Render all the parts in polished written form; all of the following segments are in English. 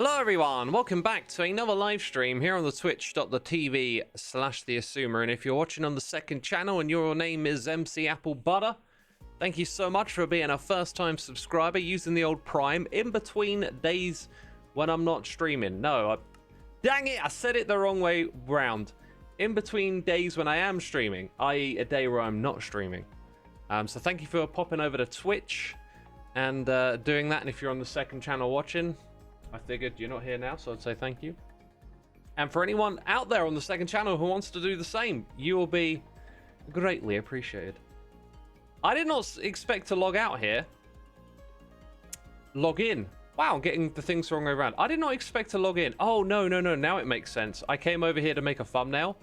Hello everyone, welcome back to another live stream here on the twitch.tv/thexisuma, and if you're watching on the second channel and your name is MC Apple Butter, thank you so much for being a first time subscriber using the old Prime in between days when I'm not streaming. Dang it, I said it the wrong way round. In between days when I am streaming, i.e. a day where I'm not streaming. So thank you for popping over to Twitch and doing that, and if you're on the second channel watching, I figured you're not here now, so I'd say thank you. And for anyone out there on the second channel who wants to do the same, you will be greatly appreciated. I did not expect to log out here. Log in. Wow, I'm getting the things the wrong way around. I did not expect to log in. Oh, no. Now it makes sense. I came over here to make a thumbnail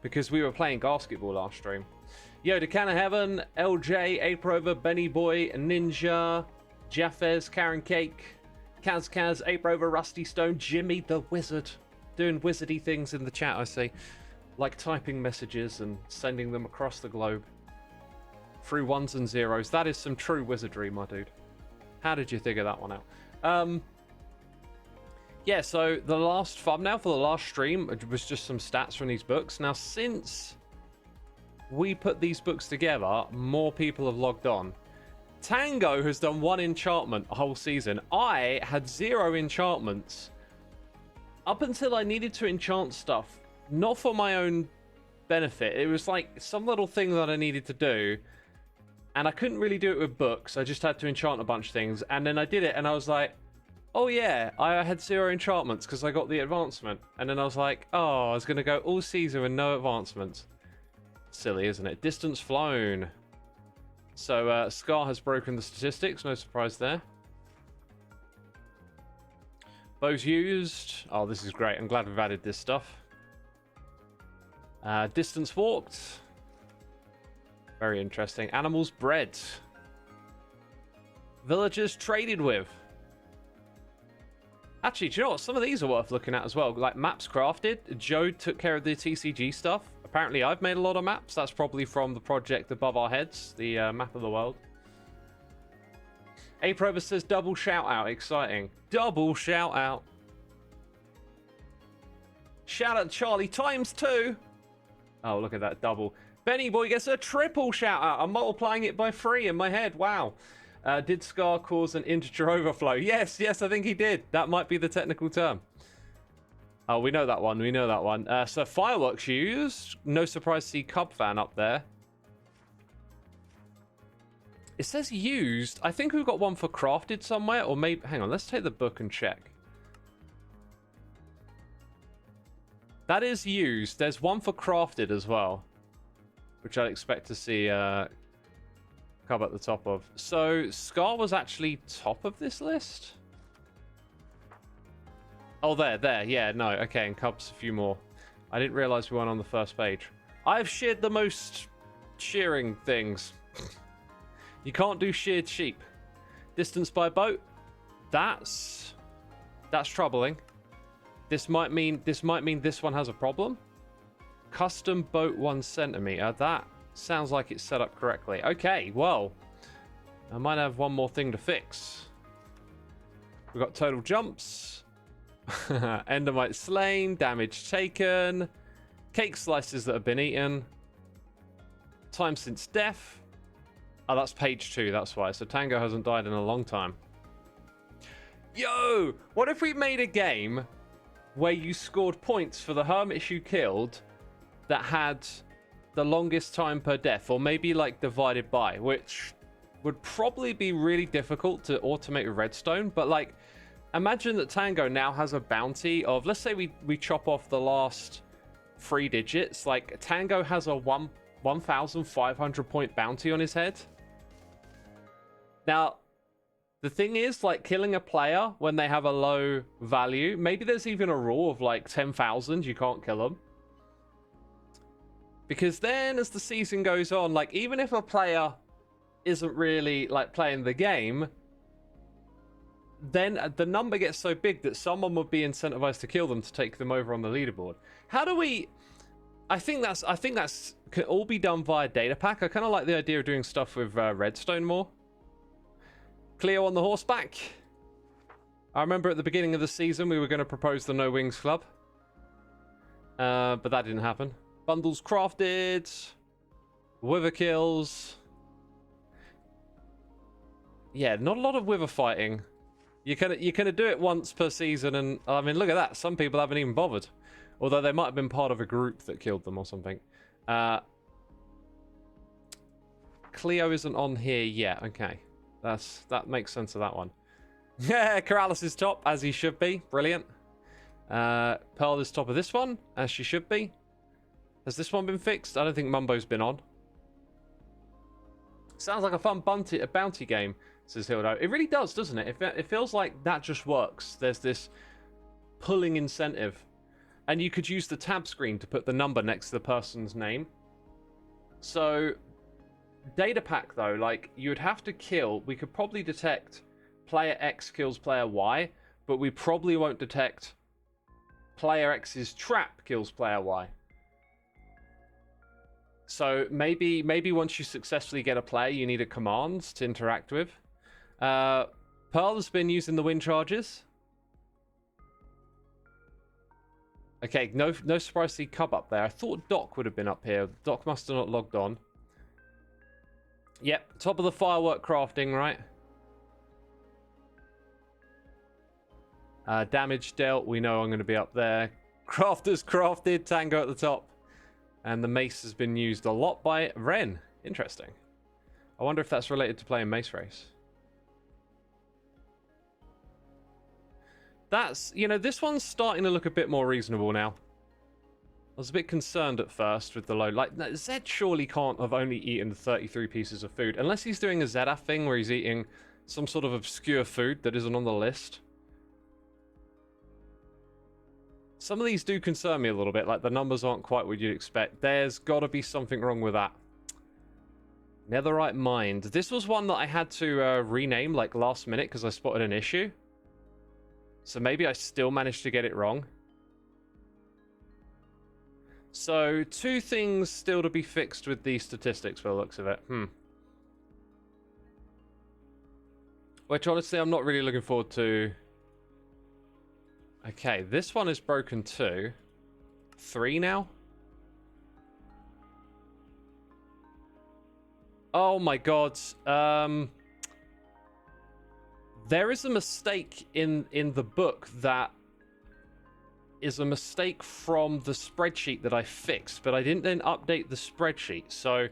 because we were playing basketball last stream. Yo, Decan of Heaven, LJ, Aprover, Benny Boy, Ninja, Jaffez, Karen Cake, Kaz, Aprover, Rusty Stone, Jimmy the Wizard. Doing wizardy things in the chat, I see. Like typing messages and sending them across the globe. Through ones and zeros. That is some true wizardry, my dude. How did you figure that one out? Yeah, so the last thumbnail for the last stream was just some stats from these books. Now, since we put these books together, more people have logged on. Tango has done 1 enchantment a whole season. I had 0 enchantments up until I needed to enchant stuff, not for my own benefit. It was like some little thing that I needed to do, and I couldn't really do it with books. I just had to enchant a bunch of things, and then I did it, and I was like, oh yeah, I had 0 enchantments because I got the advancement. And then I was like, oh, I was going to go all season with no advancements. Silly, isn't it? Distance flown. So Scar has broken the statistics, no surprise there. Bows used. Oh, this is great. I'm glad we've added this stuff. Distance walked. Very interesting. Animals bred. Villagers traded with. Actually, do you know what? Some of these are worth looking at as well. Like maps crafted. Joe took care of the TCG stuff. Apparently, I've made a lot of maps. That's probably from the project above our heads, the map of the world. Aprover says double shout out. Exciting. Double shout out. Shout out Charlie times 2. Oh, look at that double. Benny Boy gets a triple shout out. I'm multiplying it by 3 in my head. Wow. Did Scar cause an integer overflow? Yes, I think he did. That might be the technical term. Oh, we know that one. So fireworks used. No surprise to see Cub Fan up there. It says used. I think we've got one for crafted somewhere, or maybe... Hang on, let's take the book and check. That is used. There's one for crafted as well, which I'd expect to see Cub at the top of. So Scar was actually top of this list? Oh, there. Yeah, no. Okay, and Cub's a few more. I didn't realize we weren't on the first page. I've sheared the most shearing things. You can't do sheared sheep. Distance by boat. That's troubling. This might mean this one has a problem. Custom boat 1 centimeter. That sounds like it's set up correctly. Okay, well, I might have one more thing to fix. We've got total jumps. Endermite slain, damage taken, cake slices that have been eaten, time since death. Oh, that's page 2, that's why. So Tango hasn't died in a long time. Yo, what if we made a game where you scored points for the hermits you killed that had the longest time per death, or maybe like divided by, which would probably be really difficult to automate with redstone, but like, imagine that Tango now has a bounty of, let's say we chop off the last 3 digits. Like, Tango has a 1,500 point bounty on his head. Now, the thing is, like, killing a player when they have a low value, maybe there's even a rule of, like, 10,000, you can't kill them. Because then, as the season goes on, like, even if a player isn't really, like, playing the game, then the number gets so big that someone would be incentivized to kill them to take them over on the leaderboard. How do we... I think that's can all be done via data pack. I kind of like the idea of doing stuff with redstone more. Cleo on the horseback. I remember at the beginning of the season we were going to propose the No Wings Club. But that didn't happen. Bundles crafted. Wither kills. Yeah, not a lot of wither fighting. You can do it once per season, and I mean, look at that. Some people haven't even bothered. Although they might have been part of a group that killed them or something. Cleo isn't on here yet. Okay. That makes sense of that one. Yeah, Corrales is top, as he should be. Brilliant. Pearl is top of this one, as she should be. Has this one been fixed? I don't think Mumbo's been on. Sounds like a fun bounty game, says Hildo. It really does, doesn't it? It feels like that just works. There's this pulling incentive. And you could use the tab screen to put the number next to the person's name. So, data pack though, like, you would have to kill. We could probably detect player X kills player Y, but we probably won't detect player X's trap kills player Y. So maybe once you successfully get a player, you need a command to interact with. Pearl has been using the wind charges. Okay, no surprise to see Cub up there. I thought Doc would have been up here. Doc must have not logged on. Yep, top of the firework crafting, right? Damage dealt, we know I'm going to be up there. Crafters crafted, Tango at the top. And the mace has been used a lot by Ren. Interesting. I wonder if that's related to playing Mace Race. That's, you know, this one's starting to look a bit more reasonable now. I was a bit concerned at first with the load. Like, Zed surely can't have only eaten 33 pieces of food. Unless he's doing a Zedaf thing where he's eating some sort of obscure food that isn't on the list. Some of these do concern me a little bit, like the numbers aren't quite what you'd expect. There's got to be something wrong with that. Netherite Mind. This was one that I had to rename like last minute because I spotted an issue. So maybe I still managed to get it wrong. So 2 things still to be fixed with these statistics by the looks of it. Which honestly I'm not really looking forward to. Okay, this one is broken too. 3 now? Oh my god. There is a mistake in the book that is a mistake from the spreadsheet that I fixed, but I didn't then update the spreadsheet. So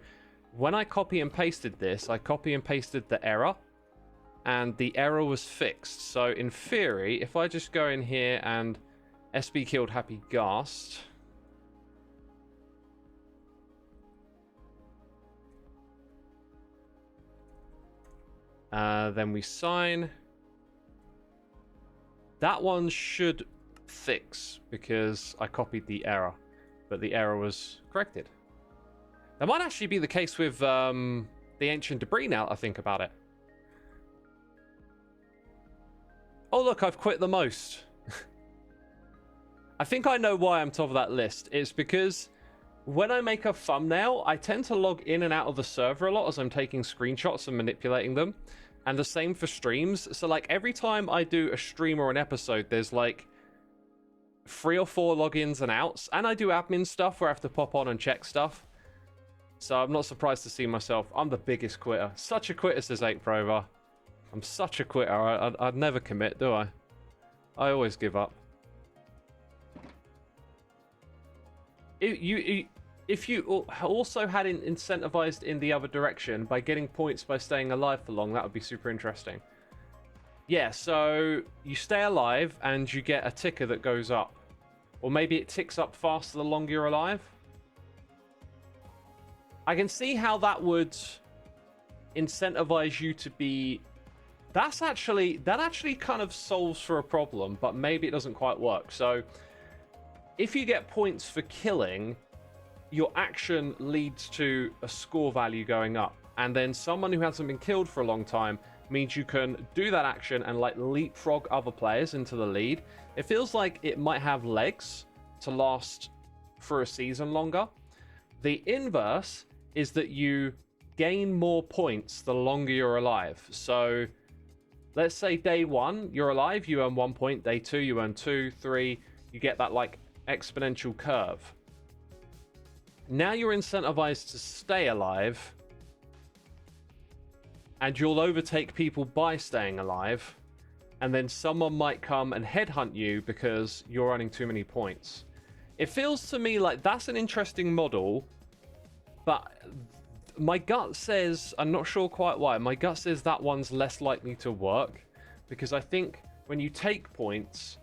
when I copy and pasted this, I copy and pasted the error. And the error was fixed. So in theory, if I just go in here and SB killed Happy Ghast. Then we sign. That one should fix because I copied the error. But the error was corrected. That might actually be the case with the Ancient Debris now that I think about it. Oh, look, I've quit the most. I think I know why I'm top of that list. It's because when I make a thumbnail, I tend to log in and out of the server a lot as I'm taking screenshots and manipulating them. And the same for streams. So, like, every time I do a stream or an episode, there's, like, 3 or 4 logins and outs. And I do admin stuff where I have to pop on and check stuff. So I'm not surprised to see myself. I'm the biggest quitter. Such a quitter, says 8Prover. I'm such a quitter. I'd never commit, do I? I always give up. If you also had incentivized in the other direction by getting points by staying alive for long, that would be super interesting. Yeah, so you stay alive and you get a ticker that goes up. Or maybe it ticks up faster the longer you're alive. I can see how that would incentivize you to be... That actually kind of solves for a problem, but maybe it doesn't quite work. So if you get points for killing, your action leads to a score value going up. And then someone who hasn't been killed for a long time means you can do that action and like leapfrog other players into the lead. It feels like it might have legs to last for a season longer. The inverse is that you gain more points the longer you're alive. So Let's say day 1, you're alive, you earn 1 point. Day 2, you earn 2, 3. You get that, like, exponential curve. Now you're incentivized to stay alive. And you'll overtake people by staying alive. And then someone might come and headhunt you because you're earning too many points. It feels to me like that's an interesting model. But my gut says, I'm not sure quite why, my gut says that one's less likely to work. Because I think when you take points,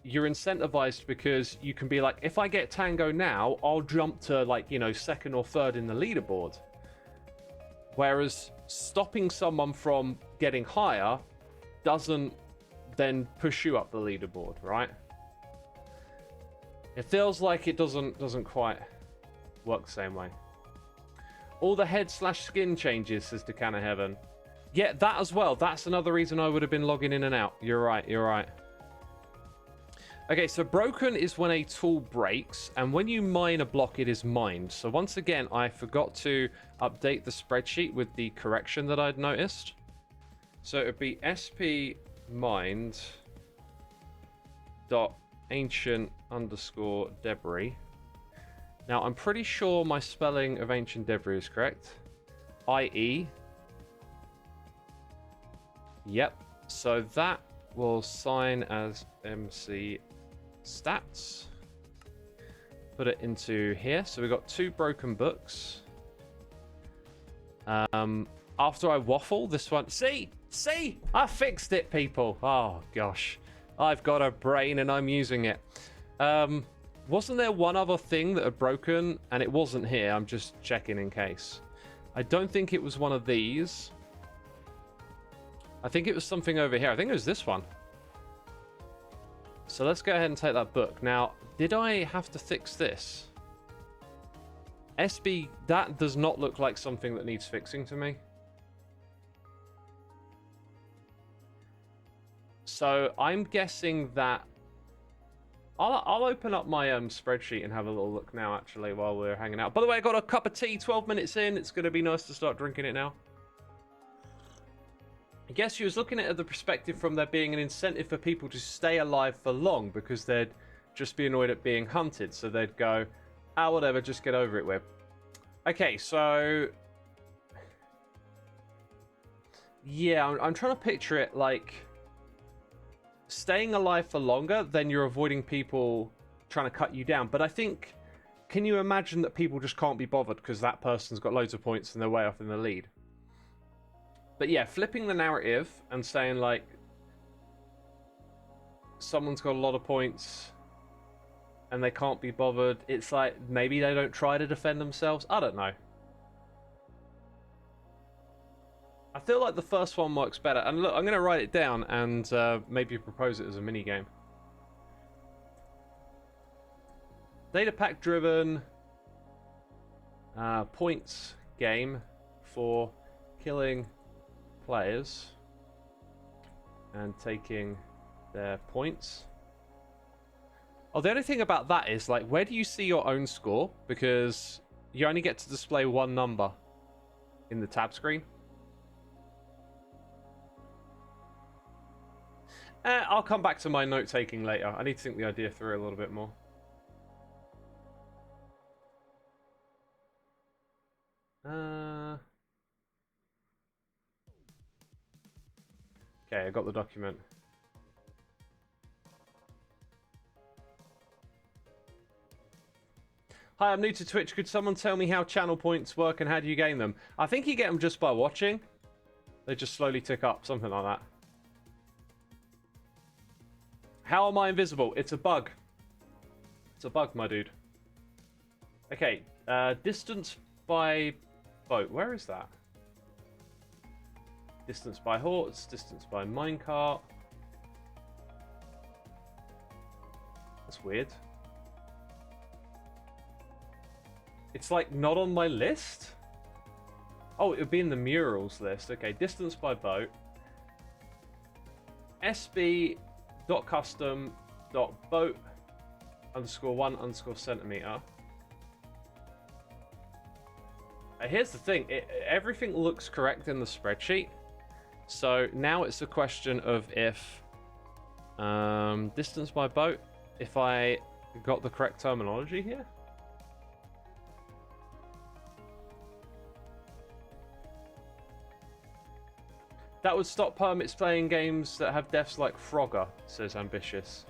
you're incentivized because you can be like, if I get Tango now, I'll jump to, like, you know, 2nd or 3rd in the leaderboard. Whereas stopping someone from getting higher doesn't then push you up the leaderboard, right? It feels like it doesn't quite work the same way. All the head/skin changes, says Decana Heaven. Yeah, that as well. That's another reason I would have been logging in and out. You're right, you're right. Okay, so broken is when a tool breaks, and when you mine a block, it is mined. So once again, I forgot to update the spreadsheet with the correction that I'd noticed. So it would be sp mined dot ancient underscore debris. Now, I'm pretty sure my spelling of ancient debris is correct. IE. Yep. So that will sign as MC stats. Put it into here. So we've got 2 broken books. After I waffle, this one... See? I fixed it, people. Oh, gosh. I've got a brain and I'm using it. Wasn't there one other thing that had broken? And it wasn't here. I'm just checking in case. I don't think it was one of these. I think it was something over here. I think it was this one. So let's go ahead and take that book. Now, did I have to fix this? SB, that does not look like something that needs fixing to me. So I'm guessing that... I'll open up my spreadsheet and have a little look now, actually, while we're hanging out. By the way, I got a cup of tea 12 minutes in. It's going to be nice to start drinking it now. I guess she was looking at it the perspective from there being an incentive for people to stay alive for long because they'd just be annoyed at being hunted. So they'd go, ah, whatever, just get over it with. Okay, so... yeah, I'm trying to picture it like... staying alive for longer, then you're avoiding people trying to cut you down. But I think... can you imagine that people just can't be bothered because that person's got loads of points and they're way off in the lead? But yeah, flipping the narrative and saying, like, someone's got a lot of points and they can't be bothered. It's like, maybe they don't try to defend themselves. I don't know. I feel like the first one works better. And look, I'm going to write it down and maybe propose it as a mini game. Data pack driven points game for killing players and taking their points. Oh, the only thing about that is, like, where do you see your own score? Because you only get to display one number in the tab screen. I'll come back to my note-taking later. I need to think the idea through a little bit more. Okay, I got the document. Hi, I'm new to Twitch. Could someone tell me how channel points work and how do you gain them? I think you get them just by watching. They just slowly tick up, something like that. How am I invisible? It's a bug. It's a bug, my dude. Okay, distance by boat. Where is that? Distance by horse, distance by minecart. That's weird. It's like not on my list? Oh, it would be in the murals list. Okay, distance by boat. sb.custom.boat _1_centimeter. Here's the thing. Everything looks correct in the spreadsheet. So now it's a question of if distance by boat, if I got the correct terminology here. That would stop Hermits playing games that have deaths like Frogger, says Ambitious.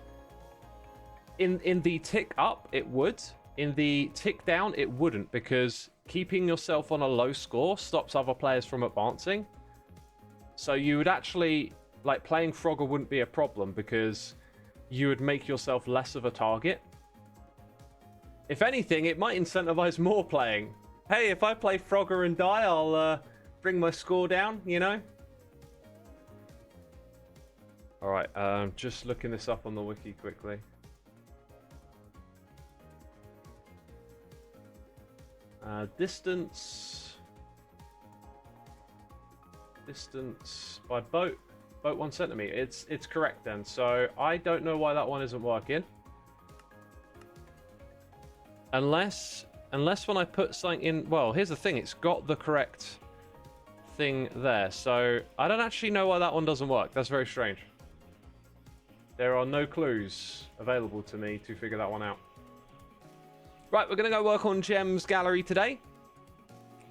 In the tick up, it would. In the tick down, it wouldn't, because keeping yourself on a low score stops other players from advancing. So you would actually, like, playing Frogger wouldn't be a problem, because you would make yourself less of a target. If anything, it might incentivize more playing. Hey, if I play Frogger and die, I'll bring my score down, you know? Alright, just looking this up on the wiki quickly. Distance by boat 1 centimeter. It's correct then. So I don't know why that one isn't working. Unless when I put something in. Well, here's the thing. It's got the correct thing there. So I don't actually know why that one doesn't work. That's very strange. There are no clues available to me to figure that one out. Right, we're going to go work on Gem's gallery today.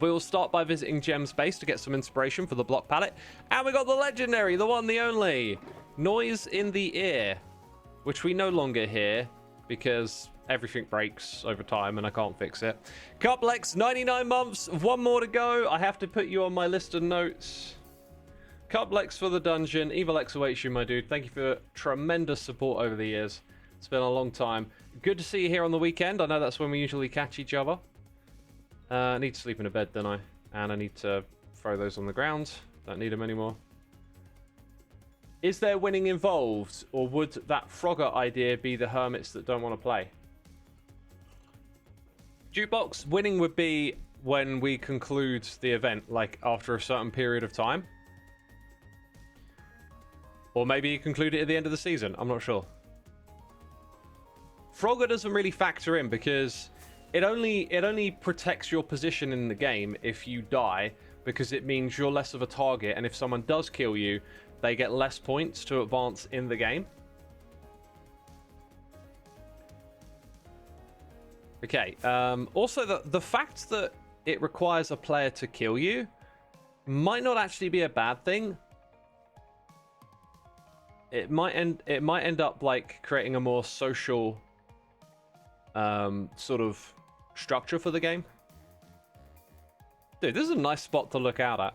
We will start by visiting Gem's base to get some inspiration for the block palette. And we got the legendary, the one, the only, Noise in the Ear, which we no longer hear because everything breaks over time and I can't fix it. Cuplex, 99 months, 1 more to go. I have to put you on my list of notes. Cuplex for the dungeon. Evil X awaits you, my dude. Thank you for tremendous support over the years. It's been a long time. Good to see you here on the weekend. I know that's when we usually catch each other. I need to sleep in a bed, don't I? And I need to throw those on the ground. Don't need them anymore. Is there winning involved? Or would that Frogger idea be the hermits that don't want to play? Jukebox, winning would be when we conclude the event, like after a certain period of time. Or maybe conclude it at the end of the season. I'm not sure. Frogger doesn't really factor in because it only protects your position in the game if you die, because it means you're less of a target, and if someone does kill you, they get less points to advance in the game. Okay, also the fact that it requires a player to kill you might not actually be a bad thing. It might end up like creating a more social sort of structure for the game. Dude, this is a nice spot to look out at.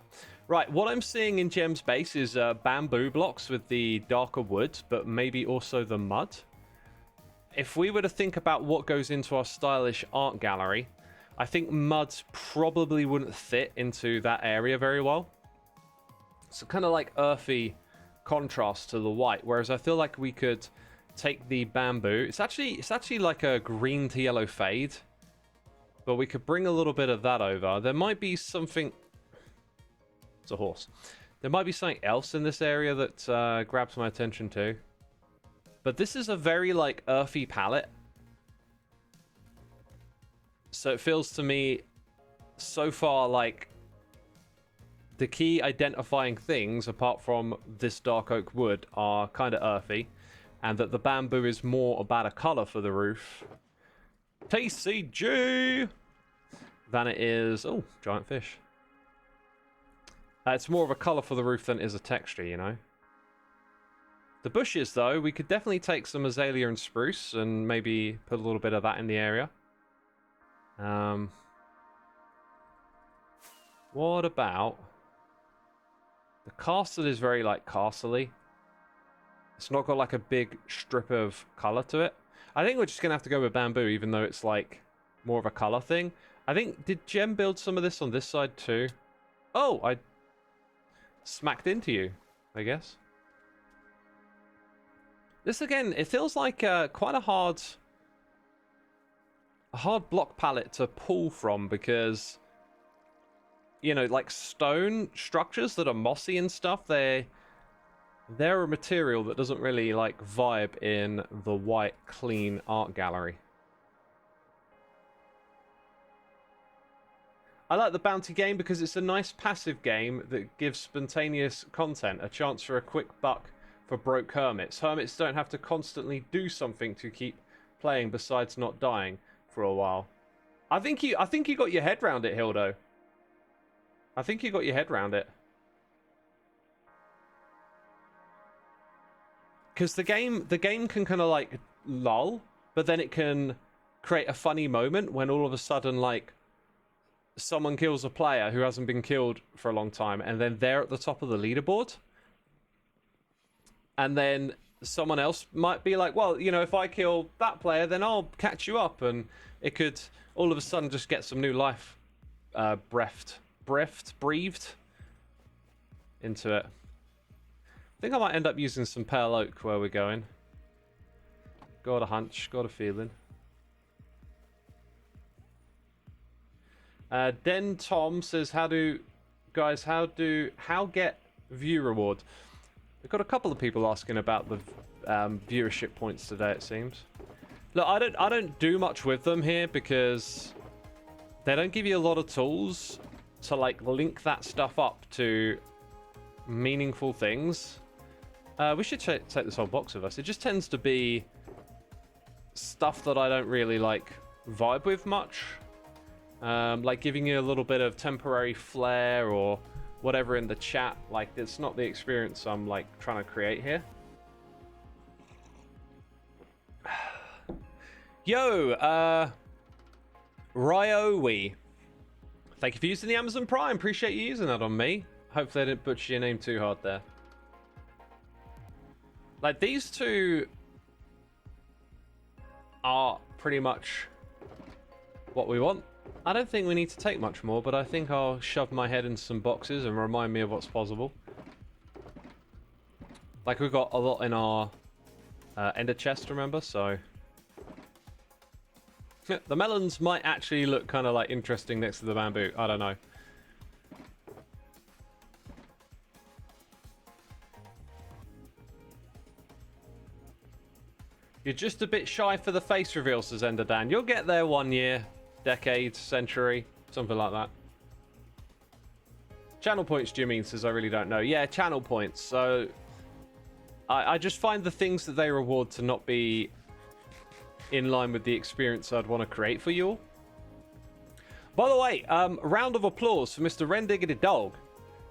Right, what I'm seeing in Gem's base is bamboo blocks with the darker wood, but maybe also the mud. If we were to think about what goes into our stylish art gallery, I think mud probably wouldn't fit into that area very well. So kind of like earthy contrast to the white, whereas I feel like we could take the bamboo. It's actually like a green to yellow fade, but we could bring a little bit of that over. There might be something. It's a horse. There might be something else in this area that grabs my attention too. But this is a very like earthy palette, so it feels to me so far like the key identifying things, apart from this dark oak wood, are kind of earthy, and that the bamboo is more about a color for the roof, TCG, than it is... Oh, giant fish. It's more of a color for the roof than it is a texture, you know? The bushes, though, we could definitely take some azalea and spruce and maybe put a little bit of that in the area. What about... The castle is very, like, castle-y. It's not got, like, a big strip of color to it. I think we're just going to have to go with bamboo, even though it's, like, more of a color thing. I think... Did Gem build some of this on this side, too? Oh, I smacked into you, I guess. This, again, it feels like quite a hard block palette to pull from, because, you know, like stone structures that are mossy and stuff, they're a material that doesn't really, like, vibe in the white, clean art gallery. I like the bounty game because it's a nice passive game that gives spontaneous content, a chance for a quick buck for broke hermits. Hermits don't have to constantly do something to keep playing besides not dying for a while. I think you got your head round it, Hildo. I think you got your head round it. Because the game can kind of like lull, but then it can create a funny moment when all of a sudden like someone kills a player who hasn't been killed for a long time, and then they're at the top of the leaderboard. And then someone else might be like, well, you know, if I kill that player, then I'll catch you up. And it could all of a sudden just get some new life breathed into it. I think I might end up using some pale oak where we're going. Got a hunch, got a feeling. Den Tom says, how get view reward? We've got a couple of people asking about the viewership points today, it seems. Look, I don't do much with them here because they don't give you a lot of tools to like link that stuff up to meaningful things. We should take this whole box with us. It just tends to be stuff that I don't really like vibe with much. Like giving you a little bit of temporary flair or whatever in the chat. Like, it's not the experience I'm like trying to create here. Yo, Ryowi. Thank you for using the Amazon Prime. Appreciate you using that on me. Hopefully I didn't butcher your name too hard there. Like, these two are pretty much what we want. I don't think we need to take much more, but I think I'll shove my head into some boxes and remind me of what's possible. Like, we've got a lot in our ender chest, remember? So the melons might actually look kind of like interesting next to the bamboo. I don't know. You're just a bit shy for the face reveal, says Ender Dan. You'll get there 1 year, decade, century, something like that. Channel points, do you mean? Says I really don't know. Yeah, channel points. So I just find the things that they reward to not be in line with the experience I'd want to create for you all. By the way, round of applause for Mr. Rendiggity Dog.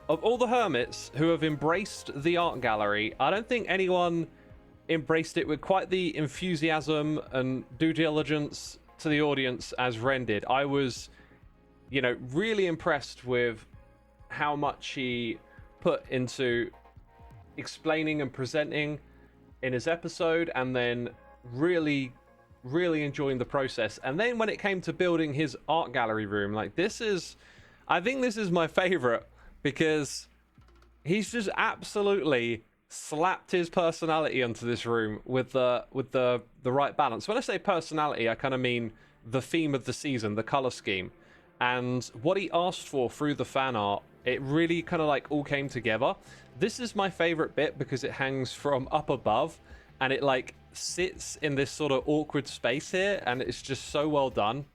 Of all the hermits who have embraced the art gallery, I don't think anyone embraced it with quite the enthusiasm and due diligence to the audience as Ren did. I was, you know, really impressed with how much he put into explaining and presenting in his episode, and then really enjoying the process. And then when it came to building his art gallery room, like, I think this is my favorite, because he's just absolutely slapped his personality onto this room with the right balance. When I say personality, I kind of mean the theme of the season, the color scheme, and what he asked for through the fan art. It really kind of like all came together. This is my favorite bit because it hangs from up above and it like sits in this sort of awkward space here, and it's just so well done.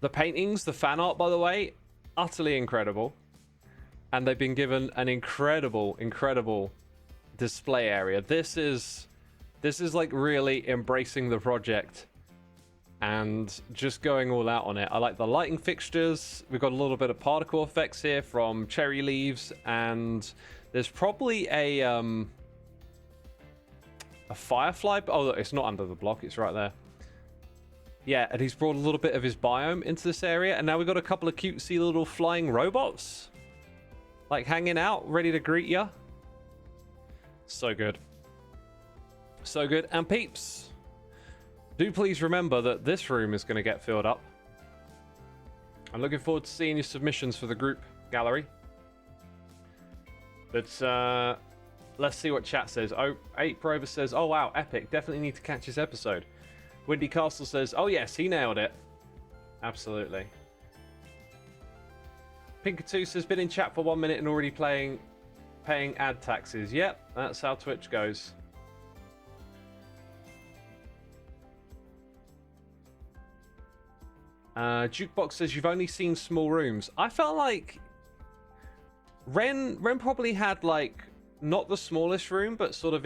The paintings, the fan art, by the way, utterly incredible. And they've been given an incredible display area. This is like really embracing the project and just going all out on it. I like the lighting fixtures. We've got a little bit of particle effects here from cherry leaves, and there's probably a firefly. Oh, look, it's not under the block. It's right there. Yeah, and he's brought a little bit of his biome into this area, and now we've got a couple of cutesy little flying robots, like hanging out, ready to greet ya. So good. So good. And peeps, do please remember that this room is going to get filled up. I'm looking forward to seeing your submissions for the group gallery. But let's see what chat says. Oh, 8 Prover says, oh wow, epic. Definitely need to catch this episode. Windy Castle says, oh yes, he nailed it. Absolutely. Pinkatus has been in chat for 1 minute and already paying ad taxes. Yep, that's how Twitch goes. Jukebox says you've only seen small rooms. I felt like Ren probably had like not the smallest room, but sort of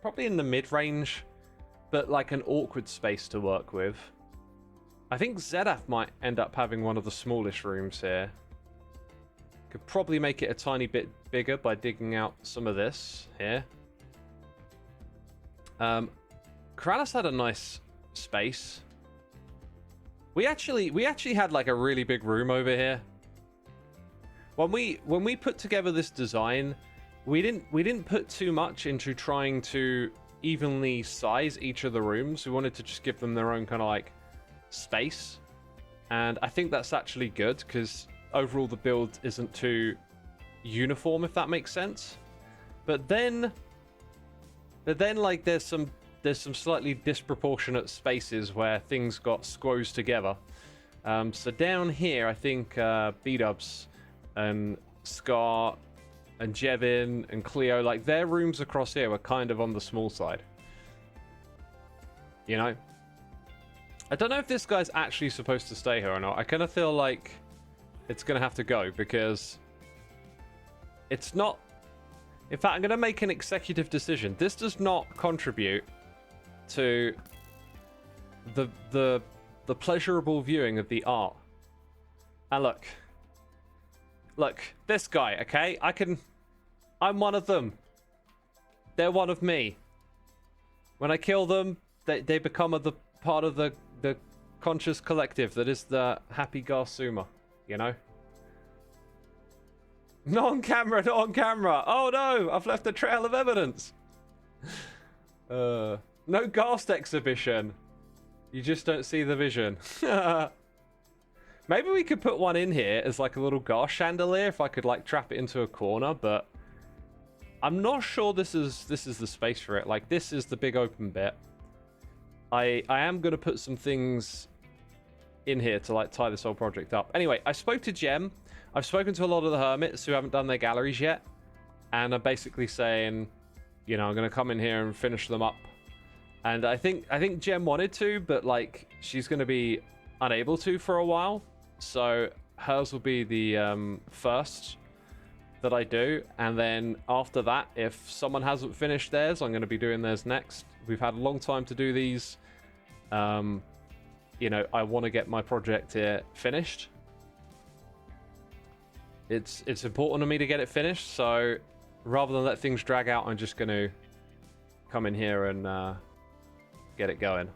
probably in the mid-range, but like an awkward space to work with. I think Zedaf might end up having one of the smallest rooms here. Could probably make it a tiny bit bigger by digging out some of this here. Keralis had a nice space. We actually had like a really big room over here. When we put together this design, we didn't put too much into trying to evenly size each of the rooms. We wanted to just give them their own kind of like space, and I think that's actually good because overall the build isn't too uniform, if that makes sense. But then like there's some slightly disproportionate spaces where things got squoze together. So down here, I think B-Dubs and Scar and Jevin and Cleo, like their rooms across here were kind of on the small side. You know? I don't know if this guy's actually supposed to stay here or not. I kind of feel like it's going to have to go because it's not... In fact, I'm going to make an executive decision. This does not contribute to the pleasurable viewing of the art. And look, this guy, okay? I'm one of them. They're one of me. When I kill them, they become part of the conscious collective that is the happy Xisuma, you know? Not on camera, not on camera. Oh no, I've left a trail of evidence. No Ghast exhibition. You just don't see the vision. Maybe we could put one in here as like a little Ghast chandelier if I could like trap it into a corner, but I'm not sure this is the space for it. Like this is the big open bit. I am going to put some things in here to like tie this whole project up. Anyway, I spoke to Gem. I've spoken to a lot of the hermits who haven't done their galleries yet, and I'm basically saying, you know, I'm going to come in here and finish them up. And I think Gem wanted to, but like she's going to be unable to for a while. So hers will be the first that I do, and then after that, if someone hasn't finished theirs, I'm going to be doing theirs next. We've had a long time to do these. You know, I want to get my project here finished. It's important to me to get it finished, so rather than let things drag out, I'm just going to come in here and get it going.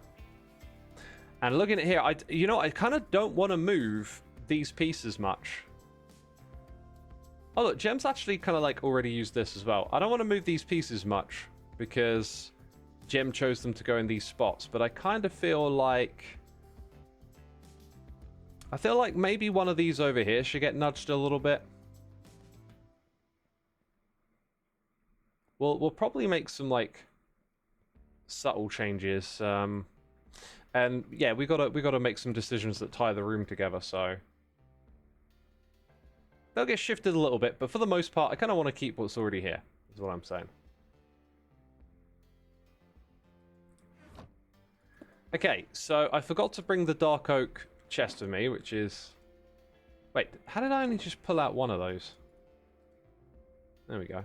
And looking at here, I kind of don't want to move these pieces much. Oh look, Gem's actually kind of like already used this as well. I don't want to move these pieces much because Gem chose them to go in these spots, but I kind of feel like maybe one of these over here should get nudged a little bit. We'll probably make some like subtle changes. And yeah, we gotta make some decisions that tie the room together, so they'll get shifted a little bit, but for the most part, I kind of want to keep what's already here, is what I'm saying. Okay, so I forgot to bring the dark oak chest with me, which is... Wait, how did I only just pull out one of those? There we go.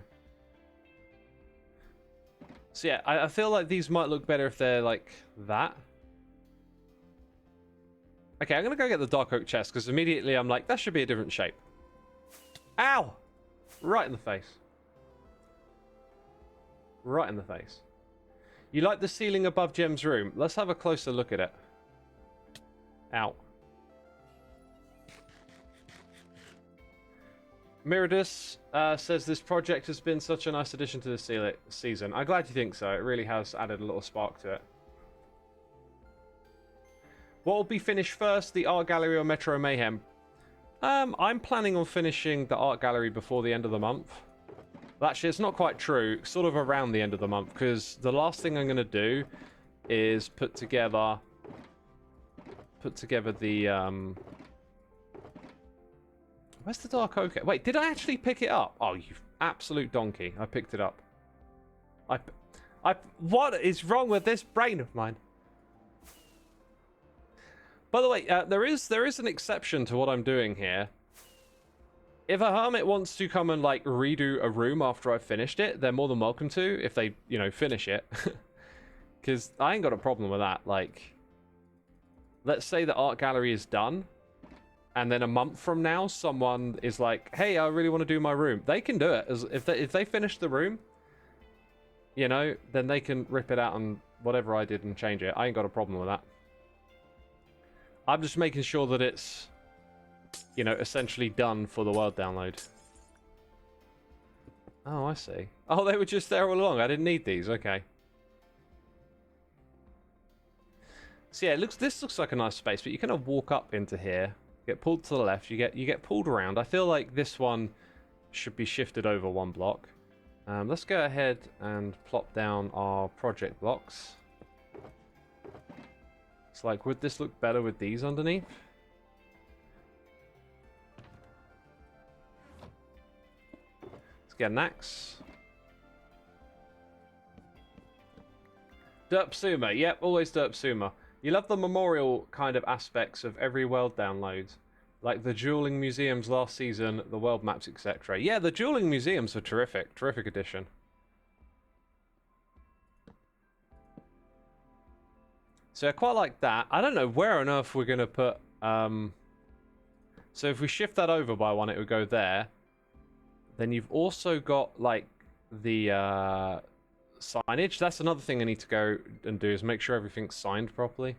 So yeah, I feel like these might look better if they're like that. Okay, I'm going to go get the dark oak chest, because immediately I'm like, that should be a different shape. Ow! Right in the face. Right in the face. You like the ceiling above Gem's room? Let's have a closer look at it. Ow. Miradus says this project has been such a nice addition to the season. I'm glad you think so. It really has added a little spark to it. What will be finished first, the art gallery or Metro Mayhem? I'm planning on finishing the art gallery before the end of the month. Well, actually, it's not quite true. Sort of around the end of the month, because the last thing I'm going to do is put together the where's the dark oak? Wait, did I actually pick it up? Oh, you absolute donkey! I picked it up. What is wrong with this brain of mine? By the way, there is an exception to what I'm doing here. If a hermit wants to come and like redo a room after I've finished it, they're more than welcome to if they, you know, finish it. Because I ain't got a problem with that. Like, let's say the art gallery is done, and then a month from now, someone is like, "Hey, I really want to do my room." They can do it. If they finish the room, you know, then they can rip it out and whatever I did and change it. I ain't got a problem with that. I'm just making sure that it's, you know, essentially done for the world download. Oh, I see. Oh, they were just there all along. I didn't need these. Okay. So yeah, this looks like a nice space, but you kind of walk up into here, get pulled to the left, you get pulled around. I feel like this one should be shifted over one block. Let's go ahead and plop down our project blocks. It's like, would this look better with these underneath? Let's get an axe. Derpsuma, yep, always Derpsuma. You love the memorial kind of aspects of every world download, like the dueling museums last season, the world maps, etc. Yeah, the dueling museums are terrific. Terrific addition. So I quite like that. I don't know where on earth we're going to put... So if we shift that over by one, it would go there. Then you've also got, like, the signage. That's another thing I need to go and do, is make sure everything's signed properly.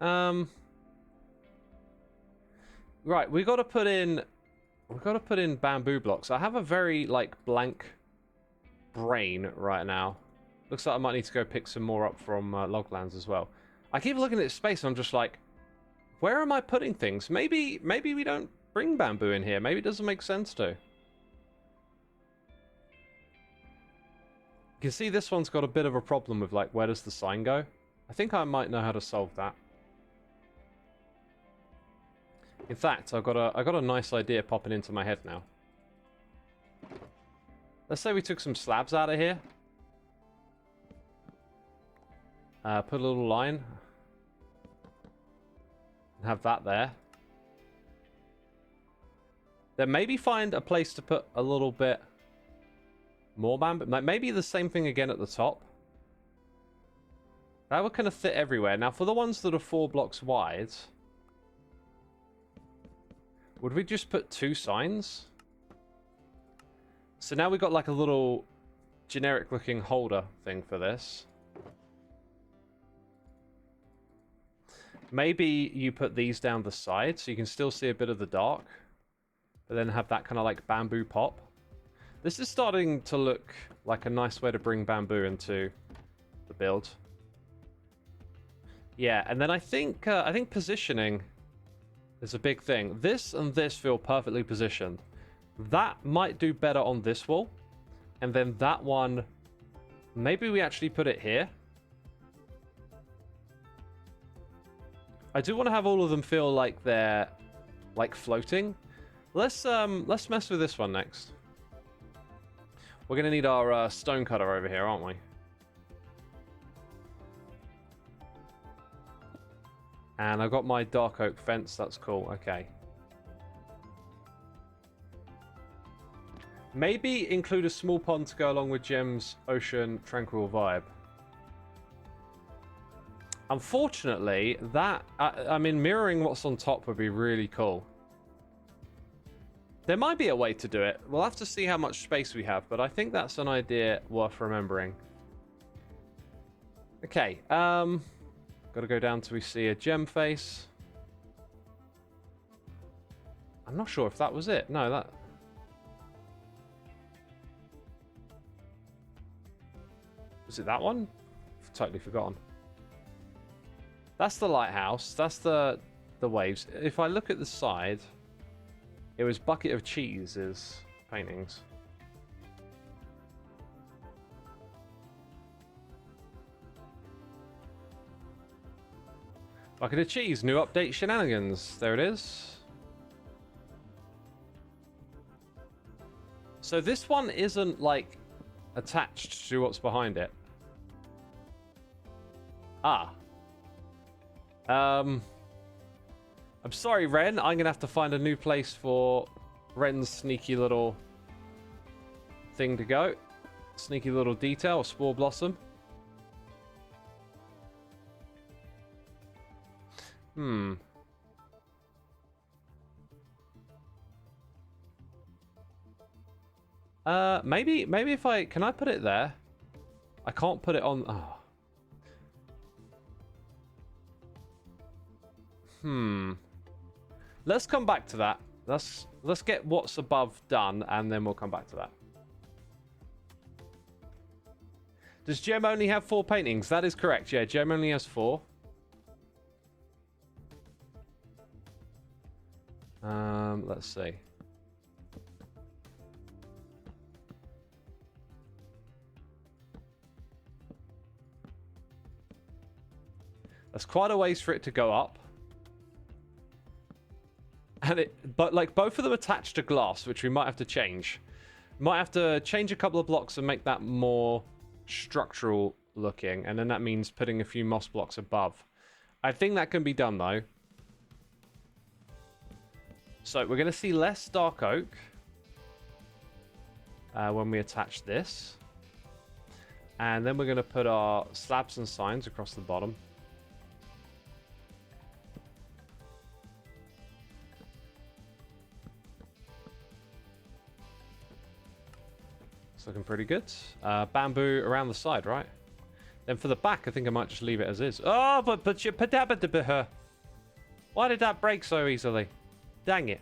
Right, we got to put in bamboo blocks. I have a very like blank brain right now. Looks like I might need to go pick some more up from Loglands as well. I keep looking at space and I'm just like, where am I putting things? Maybe we don't bring bamboo in here. Maybe it doesn't make sense to. You can see this one's got a bit of a problem with like, where does the sign go? I think I might know how to solve that. In fact, I got a nice idea popping into my head now. Let's say we took some slabs out of here. Put a little line. And have that there. Then maybe find a place to put a little bit more bamboo. Like maybe the same thing again at the top. That would kind of fit everywhere. Now for the ones that are 4 blocks wide, would we just put 2 signs? So now we've got like a little generic looking holder thing for this. Maybe you put these down the side so you can still see a bit of the dark, but then have that kind of like bamboo pop. This is starting to look like a nice way to bring bamboo into the build. Yeah, and then I think positioning is a big thing. This and this feel perfectly positioned. That might do better on this wall, and then that one, maybe we actually put it here. I do want to have all of them feel like they're like floating. Let's mess with this one next. We're gonna need our stone cutter over here, aren't we? And I've got my dark oak fence. That's cool. Okay. Maybe include a small pond to go along with Gem's ocean tranquil vibe. Unfortunately, that I mean, mirroring what's on top would be really cool. There might be a way to do it. We'll have to see how much space we have, but I think that's an idea worth remembering. Okay, got to go down till we see a gem face. I'm not sure if that was it. No, that... Was it that one? I've totally forgotten. That's the lighthouse. That's the waves. If I look at the side, it was Bucket of Cheese's paintings. Bucket of Cheese, new update shenanigans. There it is. So this one isn't like attached to what's behind it. Ah. I'm sorry, Ren. I'm going to have to find a new place for Ren's sneaky little thing to go. Sneaky little detail, Spore Blossom. Maybe if can I put it there? I can't put it on. Oh. Let's come back to that. Let's get what's above done, and then we'll come back to that. Does Gem only have 4 paintings? That is correct. Yeah, Gem only has 4. Let's see. That's quite a ways for it to go up. And but like both of them attached to glass, which we might have to change. Might have to change a couple of blocks and make that more structural looking, and then that means putting a few moss blocks above. I think that can be done though. So we're going to see less dark oak when we attach this, and then we're going to put our slabs and signs across the bottom. Looking pretty good. Bamboo around the side, right? Then for the back, I think I might just leave it as is. Oh, but you her. Why did that break so easily? Dang it.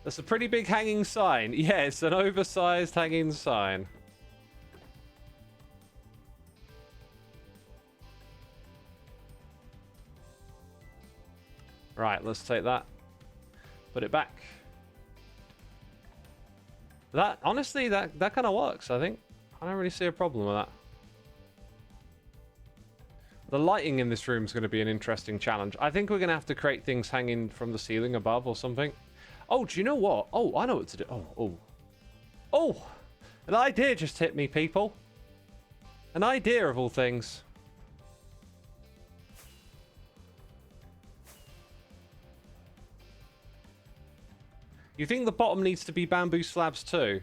That's a pretty big hanging sign. Yeah, it's an oversized hanging sign. Right, let's take that. Put it back. That, honestly, that kind of works, I think. I don't really see a problem with that. The lighting in this room is going to be an interesting challenge. I think we're going to have to create things hanging from the ceiling above or something. Oh, do you know what? Oh, I know what to do. Oh! An idea just hit me, people. An idea of all things. You think the bottom needs to be bamboo slabs too?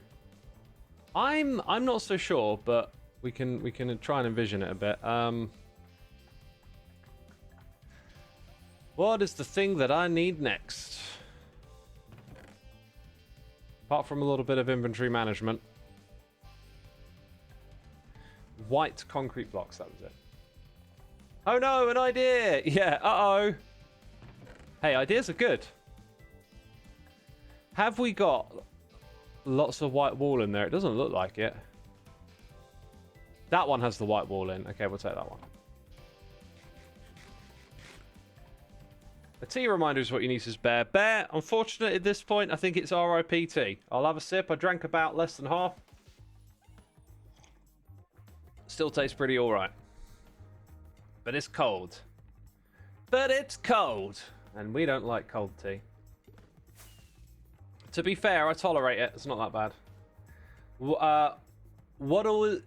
I'm not so sure, but we can try and envision it a bit. What is the thing that I need next? Apart from a little bit of inventory management. White concrete blocks, that was it. Oh no, an idea! Yeah, uh-oh. Hey, ideas are good. Have we got lots of white wall in there? It doesn't look like it. That one has the white wall in. Okay, we'll take that one. A tea reminder is what you need, says Bear. Bear, unfortunately at this point, I think it's RIP tea. I'll have a sip. I drank about less than half. Still tastes pretty alright. But it's cold. But it's cold. And we don't like cold tea. To be fair, I tolerate it. It's not that bad. Waddle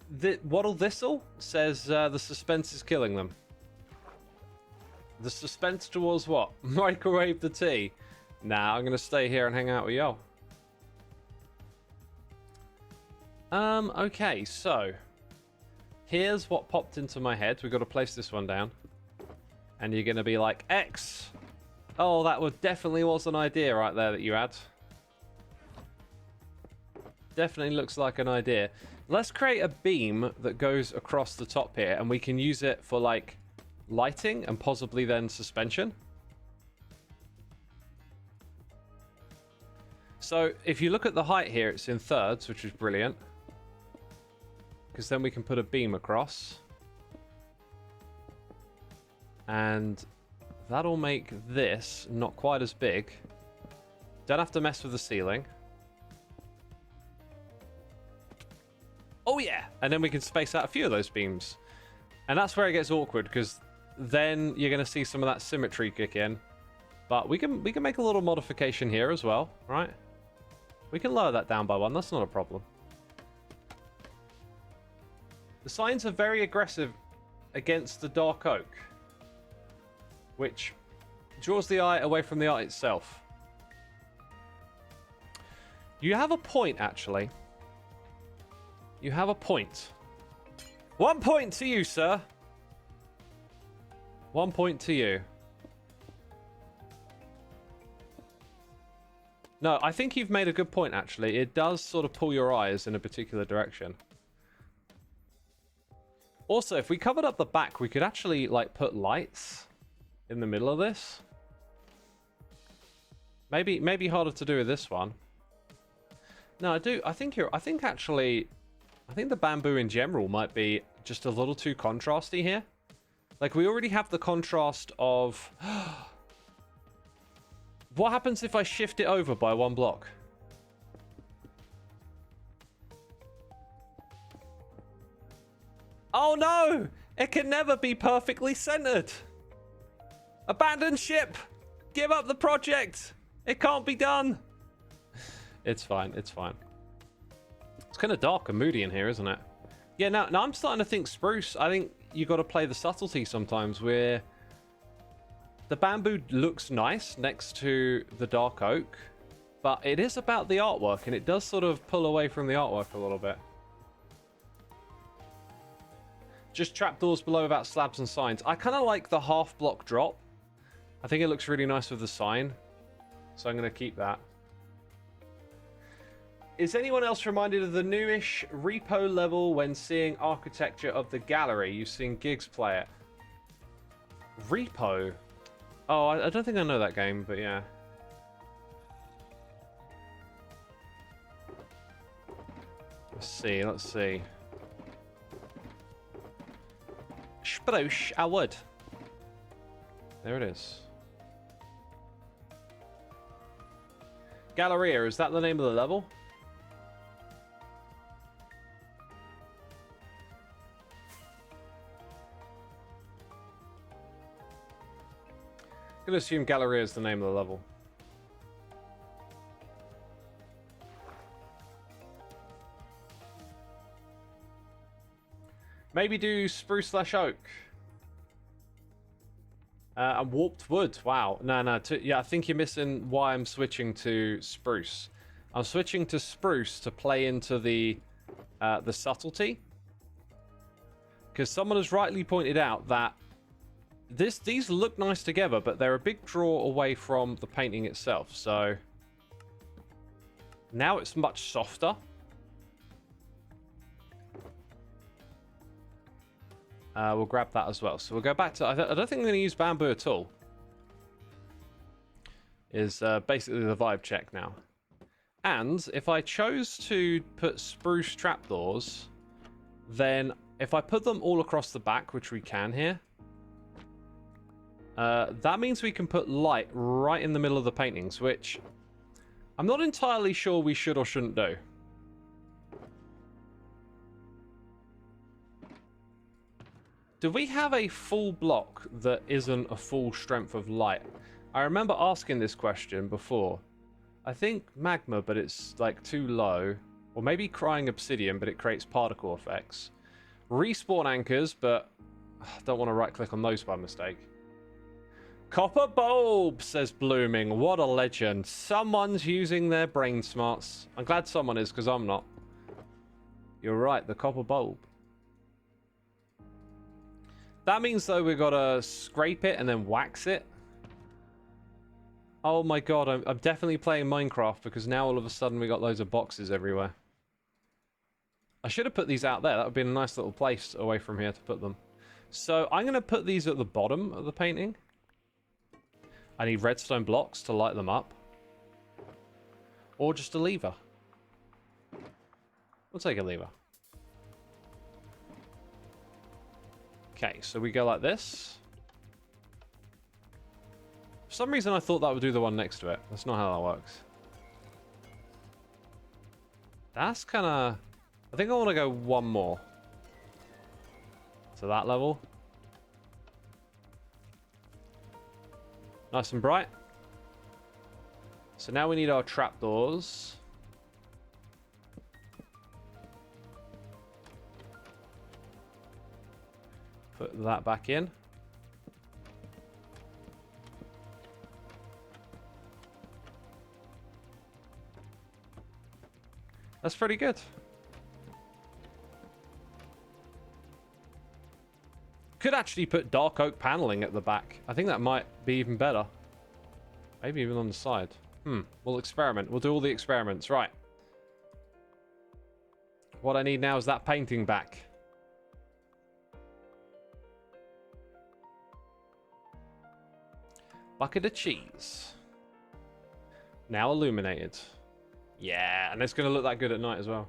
Thistle says the suspense is killing them. The suspense towards what? Microwave the tea. Nah, I'm going to stay here and hang out with y'all. Okay, so here's what popped into my head. We've got to place this one down. And you're going to be like, X. Oh, that definitely was an idea right there that you had. Definitely looks like an idea. Let's create a beam that goes across the top here, and we can use it for like lighting and possibly then suspension. So if you look at the height here, it's in thirds, which is brilliant. Because then we can put a beam across. And that'll make this not quite as big. Don't have to mess with the ceiling. Oh yeah, and then we can space out a few of those beams. And that's where it gets awkward, because then you're going to see some of that symmetry kick in. But we can make a little modification here as well, right? We can lower that down by 1. That's not a problem. The signs are very aggressive against the dark oak, which draws the eye away from the art itself. You have a point, actually. You have a point. 1 point to you, sir. 1 point to you. No, I think you've made a good point, actually. It does sort of pull your eyes in a particular direction. Also, if we covered up the back, we could actually, like, put lights in the middle of this. Maybe harder to do with this one. No, I think the bamboo in general might be just a little too contrasty here. Like, we already have the contrast of... What happens if I shift it over by 1 block? Oh no! It can never be perfectly centered! Abandon ship! Give up the project! It can't be done! It's fine, it's fine. It's kind of dark and moody in here, isn't it? Yeah, now I'm starting to think spruce. I think you got to play the subtlety sometimes where the bamboo looks nice next to the dark oak, but it is about the artwork, and it does sort of pull away from the artwork a little bit. Just trapdoors below without slabs and signs. I kind of like the half block drop. I think it looks really nice with the sign, so I'm going to keep that. Is anyone else reminded of the newish repo level when seeing architecture of the gallery? You've seen Gigs play it. Repo? Oh, I don't think I know that game, but yeah. Let's see. Spruce, I would. There it is. Galleria, is that the name of the level? I'm going to assume Galleria is the name of the level. Maybe do spruce / oak. And warped wood. Wow. No. Yeah, I think you're missing why I'm switching to spruce. I'm switching to spruce to play into the subtlety. Because someone has rightly pointed out that these look nice together, but they're a big draw away from the painting itself. So now it's much softer. We'll grab that as well. So we'll go back to... I don't think I'm going to use bamboo at all. Is basically the vibe check now. And if I chose to put spruce trapdoors, then if I put them all across the back, which we can here, that means we can put light right in the middle of the paintings, which I'm not entirely sure we should or shouldn't do. Do we have a full block that isn't a full strength of light? I remember asking this question before. I think magma, but it's like too low. Or maybe crying obsidian, but it creates particle effects. Respawn anchors, but I don't want to right click on those by mistake. Copper bulb, says Blooming. What a legend. Someone's using their brain smarts. I'm glad someone is, because I'm not. You're right, the copper bulb. That means, though, we've got to scrape it and then wax it. Oh my god, I'm definitely playing Minecraft, because now all of a sudden we got loads of boxes everywhere. I should have put these out there. That would be a nice little place away from here to put them. So I'm going to put these at the bottom of the painting. I need redstone blocks to light them up. Or just a lever. We'll take a lever. Okay, so we go like this. For some reason I thought that would do the one next to it. That's not how that works. That's kind of... I think I want to go one more. To that level. Nice and bright. So now we need our trapdoors. that back in. That's pretty good. Could actually put dark oak paneling at the back. I think that might be even better. Maybe even on the side. We'll experiment. We'll do all the experiments. Right. What I need now is that painting back. Bucket of cheese. Now illuminated. Yeah, and it's going to look that good at night as well.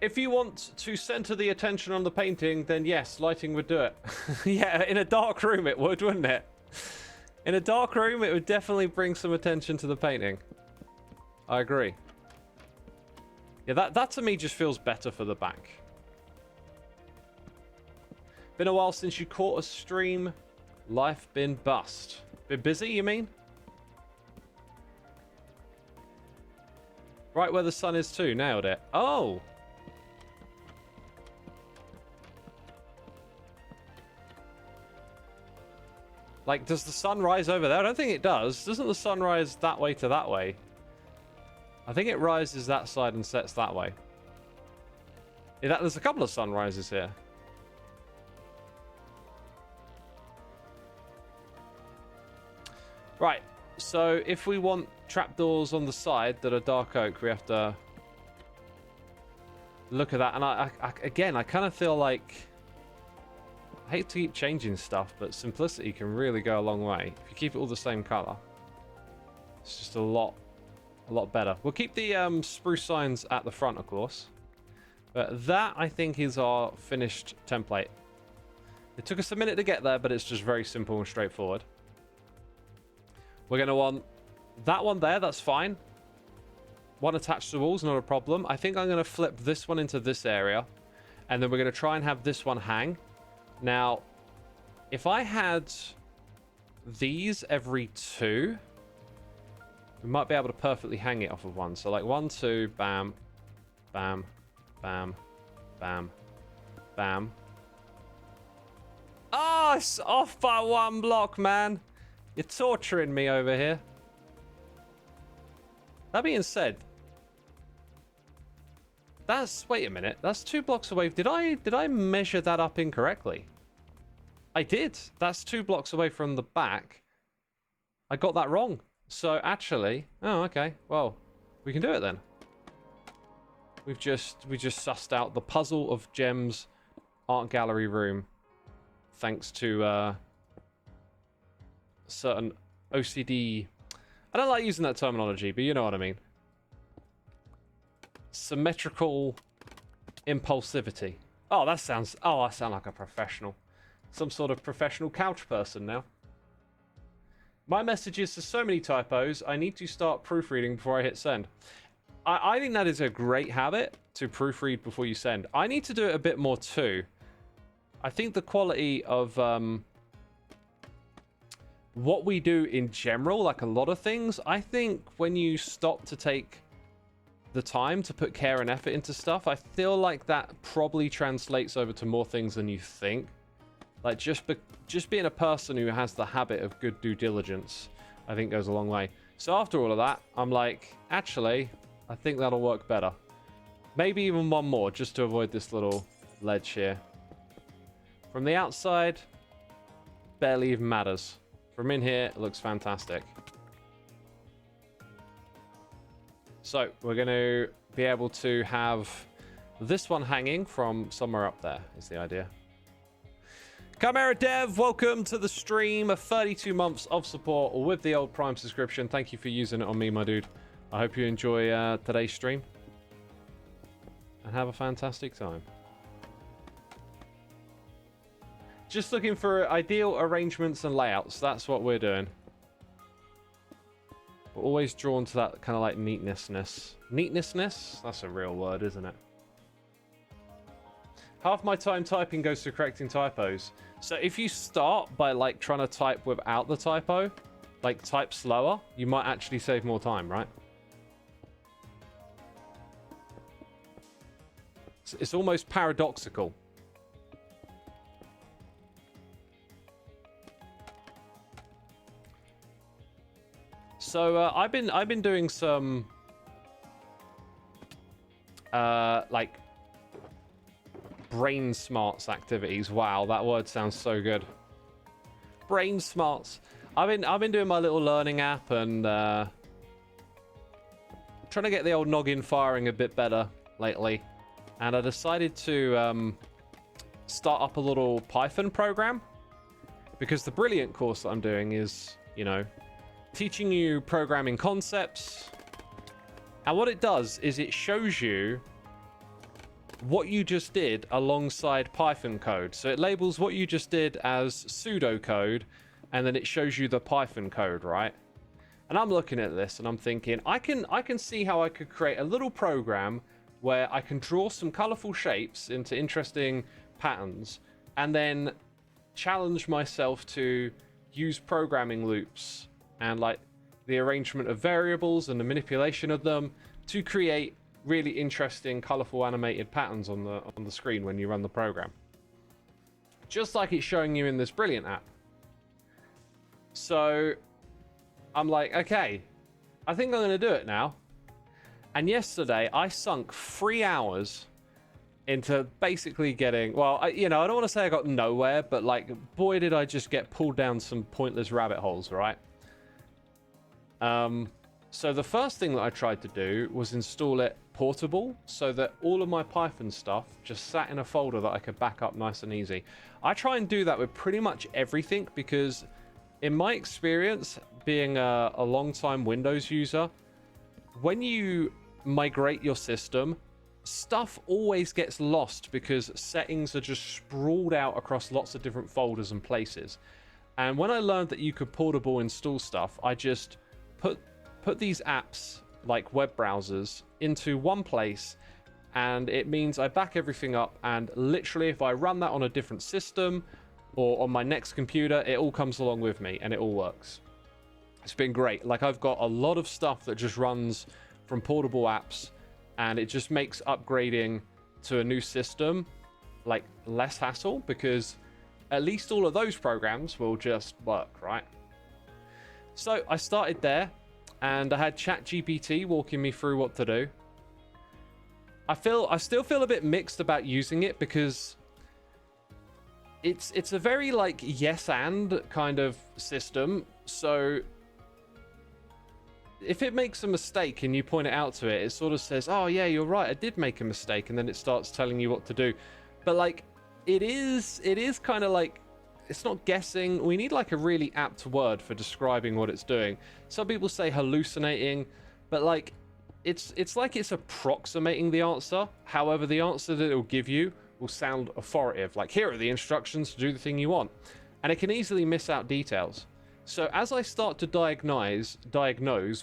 If you want to center the attention on the painting, then yes, lighting would do it. Yeah, in a dark room it would, wouldn't it? In a dark room, it would definitely bring some attention to the painting. I agree. Yeah, that to me just feels better for the back. Been a while since you caught a stream. Life been bust. Been busy, you mean? Right where the sun is too. Nailed it. Oh! Like, does the sun rise over there? I don't think it does. Doesn't the sun rise that way to that way? I think it rises that side and sets that way. Yeah, there's a couple of sunrises here. Right, so if we want trapdoors on the side that are dark oak, we have to look at that. And again, I kind of feel like... I hate to keep changing stuff, but simplicity can really go a long way. If you keep it all the same color, it's just a lot better. We'll keep the spruce signs at the front, of course. But that, I think, is our finished template. It took us a minute to get there, but it's just very simple and straightforward. We're going to want that one there. That's fine. One attached to the walls, not a problem. I think I'm going to flip this one into this area. And then we're going to try and have this one hang. Now, if I had these every two, we might be able to perfectly hang it off of one. So like 1, 2, bam, bam, bam, bam, bam. Oh, it's off by 1 block, man. You're torturing me over here. That being said, wait a minute. That's 2 blocks away. Did I measure that up incorrectly? I did. That's 2 blocks away from the back. I got that wrong. So actually, oh, okay. Well, we can do it then. We just sussed out the puzzle of Gem's art gallery room, thanks to certain OCD. I don't like using that terminology, but you know what I mean. Symmetrical impulsivity. Oh, I sound like a professional. Some sort of professional couch person now. My messages to so many typos, I need to start proofreading before I hit send. I think that is a great habit, to proofread before you send. I need to do it a bit more too. I think the quality of what we do in general, like a lot of things, I think when you stop to take the time to put care and effort into stuff, I feel like that probably translates over to more things than you think. Like just being a person who has the habit of good due diligence, I think goes a long way. So after all of that, I'm like, actually, I think that'll work better. Maybe even one more, just to avoid this little ledge here. From the outside, barely even matters. From in here, it looks fantastic. So we're going to be able to have this one hanging from somewhere up there, is the idea. Chimera Dev, welcome to the stream. 32 months of support with the old Prime subscription. Thank you for using it on me, my dude. I hope you enjoy today's stream. And have a fantastic time. Just looking for ideal arrangements and layouts. That's what we're doing. We're always drawn to that kind of like neatnessness. Neatnessness? That's a real word, isn't it? Half my time typing goes to correcting typos. So if you start by like trying to type without the typo, like type slower, you might actually save more time, right? It's almost paradoxical. So I've been doing some like brain smarts activities. Wow, that word sounds so good. Brain smarts. I've been doing my little learning app and trying to get the old noggin firing a bit better lately. And I decided to start up a little Python program, because the brilliant course that I'm doing is, you know, teaching you programming concepts. And what it does is it shows you what you just did alongside Python code. So it labels what you just did as pseudocode, and then it shows you the Python code, right? And I'm looking at this and I'm thinking, I can see how I could create a little program where I can draw some colorful shapes into interesting patterns, and then challenge myself to use programming loops and like the arrangement of variables and the manipulation of them to create really interesting, colorful animated patterns on the screen when you run the program. Just like it's showing you in this brilliant app. So I'm like, okay, I think I'm going to do it now. And yesterday I sunk 3 hours into basically getting, well, I don't want to say I got nowhere, but like, boy, did I just get pulled down some pointless rabbit holes, right? So the first thing that I tried to do was install it portable, so that all of my Python stuff just sat in a folder that I could back up nice and easy. I try and do that with pretty much everything, because in my experience, being a long-time Windows user, when you migrate your system, stuff always gets lost because settings are just sprawled out across lots of different folders and places. And when I learned that you could portable install stuff, I just put these apps like web browsers into one place, and it means I back everything up, and literally if I run that on a different system or on my next computer, it all comes along with me and it all works. It's been great. Like, I've got a lot of stuff that just runs from portable apps, and it just makes upgrading to a new system like less hassle, because at least all of those programs will just work, right? So I started there, and I had ChatGPT walking me through what to do. I still feel a bit mixed about using it, because it's a very like yes and kind of system. So if it makes a mistake and you point it out to it, it sort of says, oh yeah, you're right, I did make a mistake, and then it starts telling you what to do. But like, it is kind of like, it's not guessing. We need like a really apt word for describing what it's doing. Some people say hallucinating, but like, it's like it's approximating the answer. However, the answer that it'll give you will sound authoritative. Like, here are the instructions to do the thing you want. And it can easily miss out details. So as I start to diagnose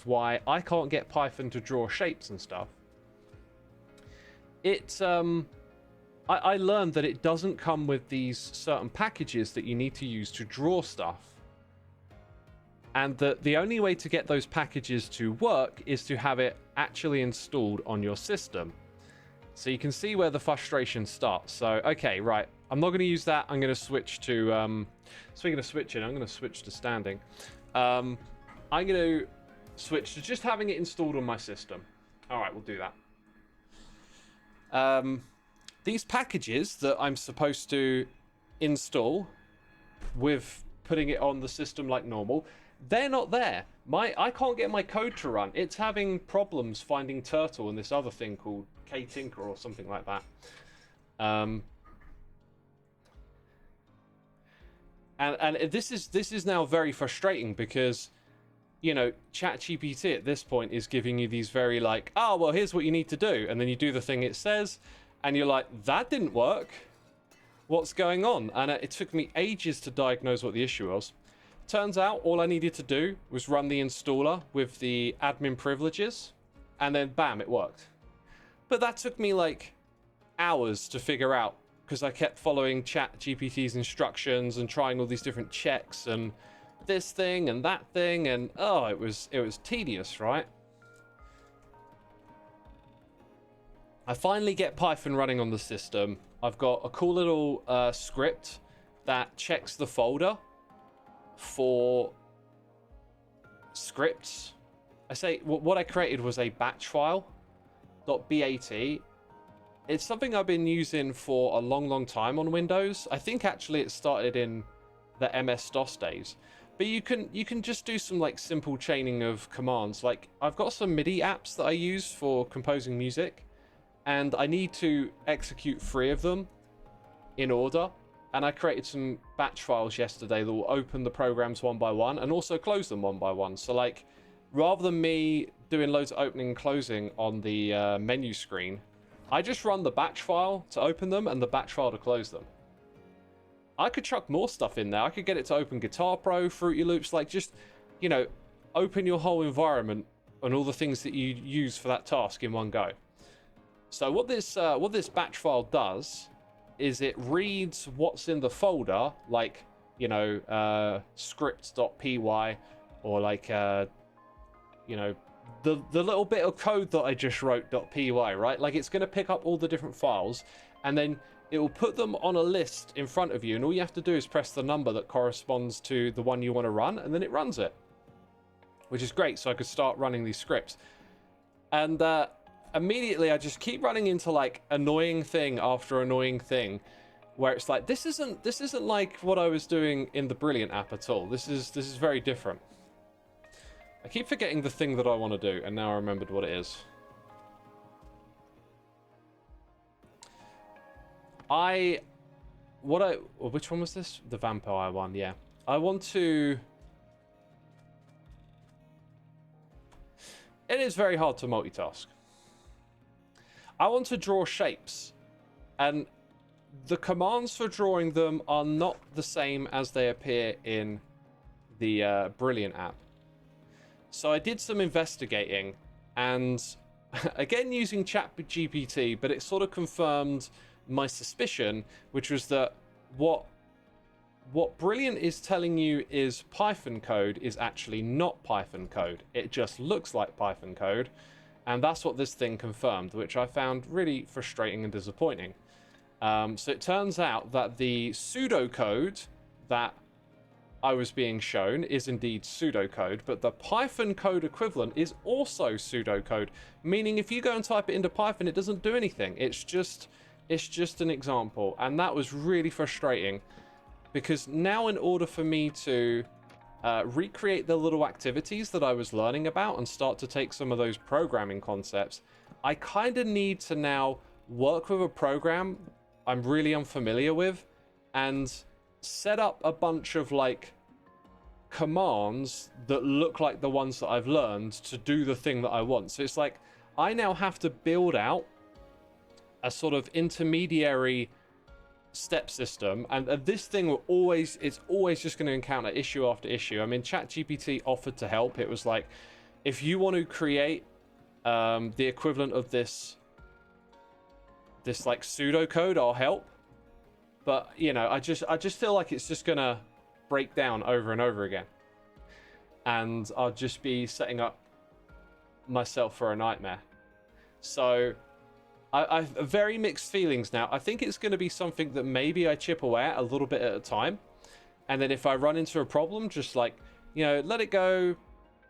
why I can't get Python to draw shapes and stuff, I learned that it doesn't come with these certain packages that you need to use to draw stuff. And that the only way to get those packages to work is to have it actually installed on your system. So you can see where the frustration starts. So, okay, right. I'm not going to use that. I'm going to switch to... speaking of switching, I'm going to switch to standing. I'm going to switch to just having it installed on my system. All right, we'll do that. These packages that I'm supposed to install with putting it on the system like normal, they're not there. I can't get my code to run. It's having problems finding Turtle and this other thing called Ktinker or something like that. And this is now very frustrating, because, you know, ChatGPT at this point is giving you these very like, oh, well, here's what you need to do. And then you do the thing it says, and you're like, that didn't work. What's going on? And it took me ages to diagnose what the issue was. Turns out all I needed to do was run the installer with the admin privileges, and then bam, it worked. But that took me like hours to figure out, because I kept following ChatGPT's instructions and trying all these different checks and this thing and that thing, and oh, it was tedious, right? I finally get Python running on the system. I've got a cool little script that checks the folder for scripts. I say what I created was a batch file .bat. It's something I've been using for a long time on Windows. I think actually it started in the MS-DOS days. But you can just do some like simple chaining of commands. Like I've got some MIDI apps that I use for composing music, and I need to execute 3 of them in order. And I created some batch files yesterday that will open the programs one by one and also close them one by one. So like, rather than me doing loads of opening and closing on the menu screen, I just run the batch file to open them and the batch file to close them. I could chuck more stuff in there. I could get it to open Guitar Pro, Fruity Loops, like just, you know, open your whole environment and all the things that you use for that task in one go. So what this batch file does is it reads what's in the folder, like, you know, scripts.py, or like, you know, the little bit of code that I just wrote .py, right? Like it's going to pick up all the different files, and then it will put them on a list in front of you, and all you have to do is press the number that corresponds to the one you want to run, and then it runs it, which is great. So I could start running these scripts, and immediately I just keep running into like annoying thing after annoying thing, where it's like this isn't like what I was doing in the Brilliant app at all. This is very different. I keep forgetting the thing that I want to do, and now I remembered what it is. Which one was this? The vampire one, yeah. I want to... It is very hard to multitask. I want to draw shapes, and the commands for drawing them are not the same as they appear in the Brilliant app. So I did some investigating, and again using ChatGPT, but it sort of confirmed my suspicion, which was that what Brilliant is telling you is Python code is actually not Python code. It just looks like Python code, and that's what this thing confirmed, which I found really frustrating and disappointing. So it turns out that the pseudocode that I was being shown is indeed pseudocode, but the Python code equivalent is also pseudocode, meaning if you go and type it into Python, it doesn't do anything. It's just an example, and that was really frustrating, because now in order for me to recreate the little activities that I was learning about and start to take some of those programming concepts, I kind of need to now work with a program I'm really unfamiliar with and set up a bunch of like commands that look like the ones that I've learned to do the thing that I want. So it's like I now have to build out a sort of intermediary step system, and this thing will always just going to encounter issue after issue. I mean, ChatGPT offered to help. It was like, if you want to create the equivalent of this like pseudocode, I'll help. But you know, I just feel like it's just gonna break down over and over again, and I'll just be setting up myself for a nightmare. So I've very mixed feelings now. I think it's going to be something that maybe I chip away at a little bit at a time, and then if I run into a problem, just like, you know, let it go,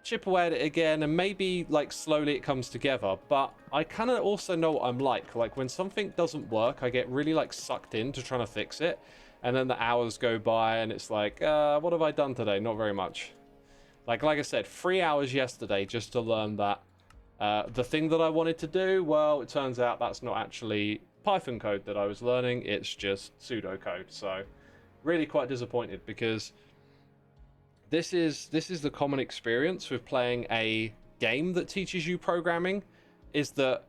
chip away at it again, and maybe like slowly it comes together. But I kind of also know what I'm like when something doesn't work, I get really like sucked into trying to fix it, and then the hours go by and it's like, what have I done today? Not very much. Like I said, 3 hours yesterday just to learn that the thing that I wanted to do, well, it turns out that's not actually Python code that I was learning, it's just pseudocode. So really quite disappointed, because this is the common experience with playing a game that teaches you programming, is that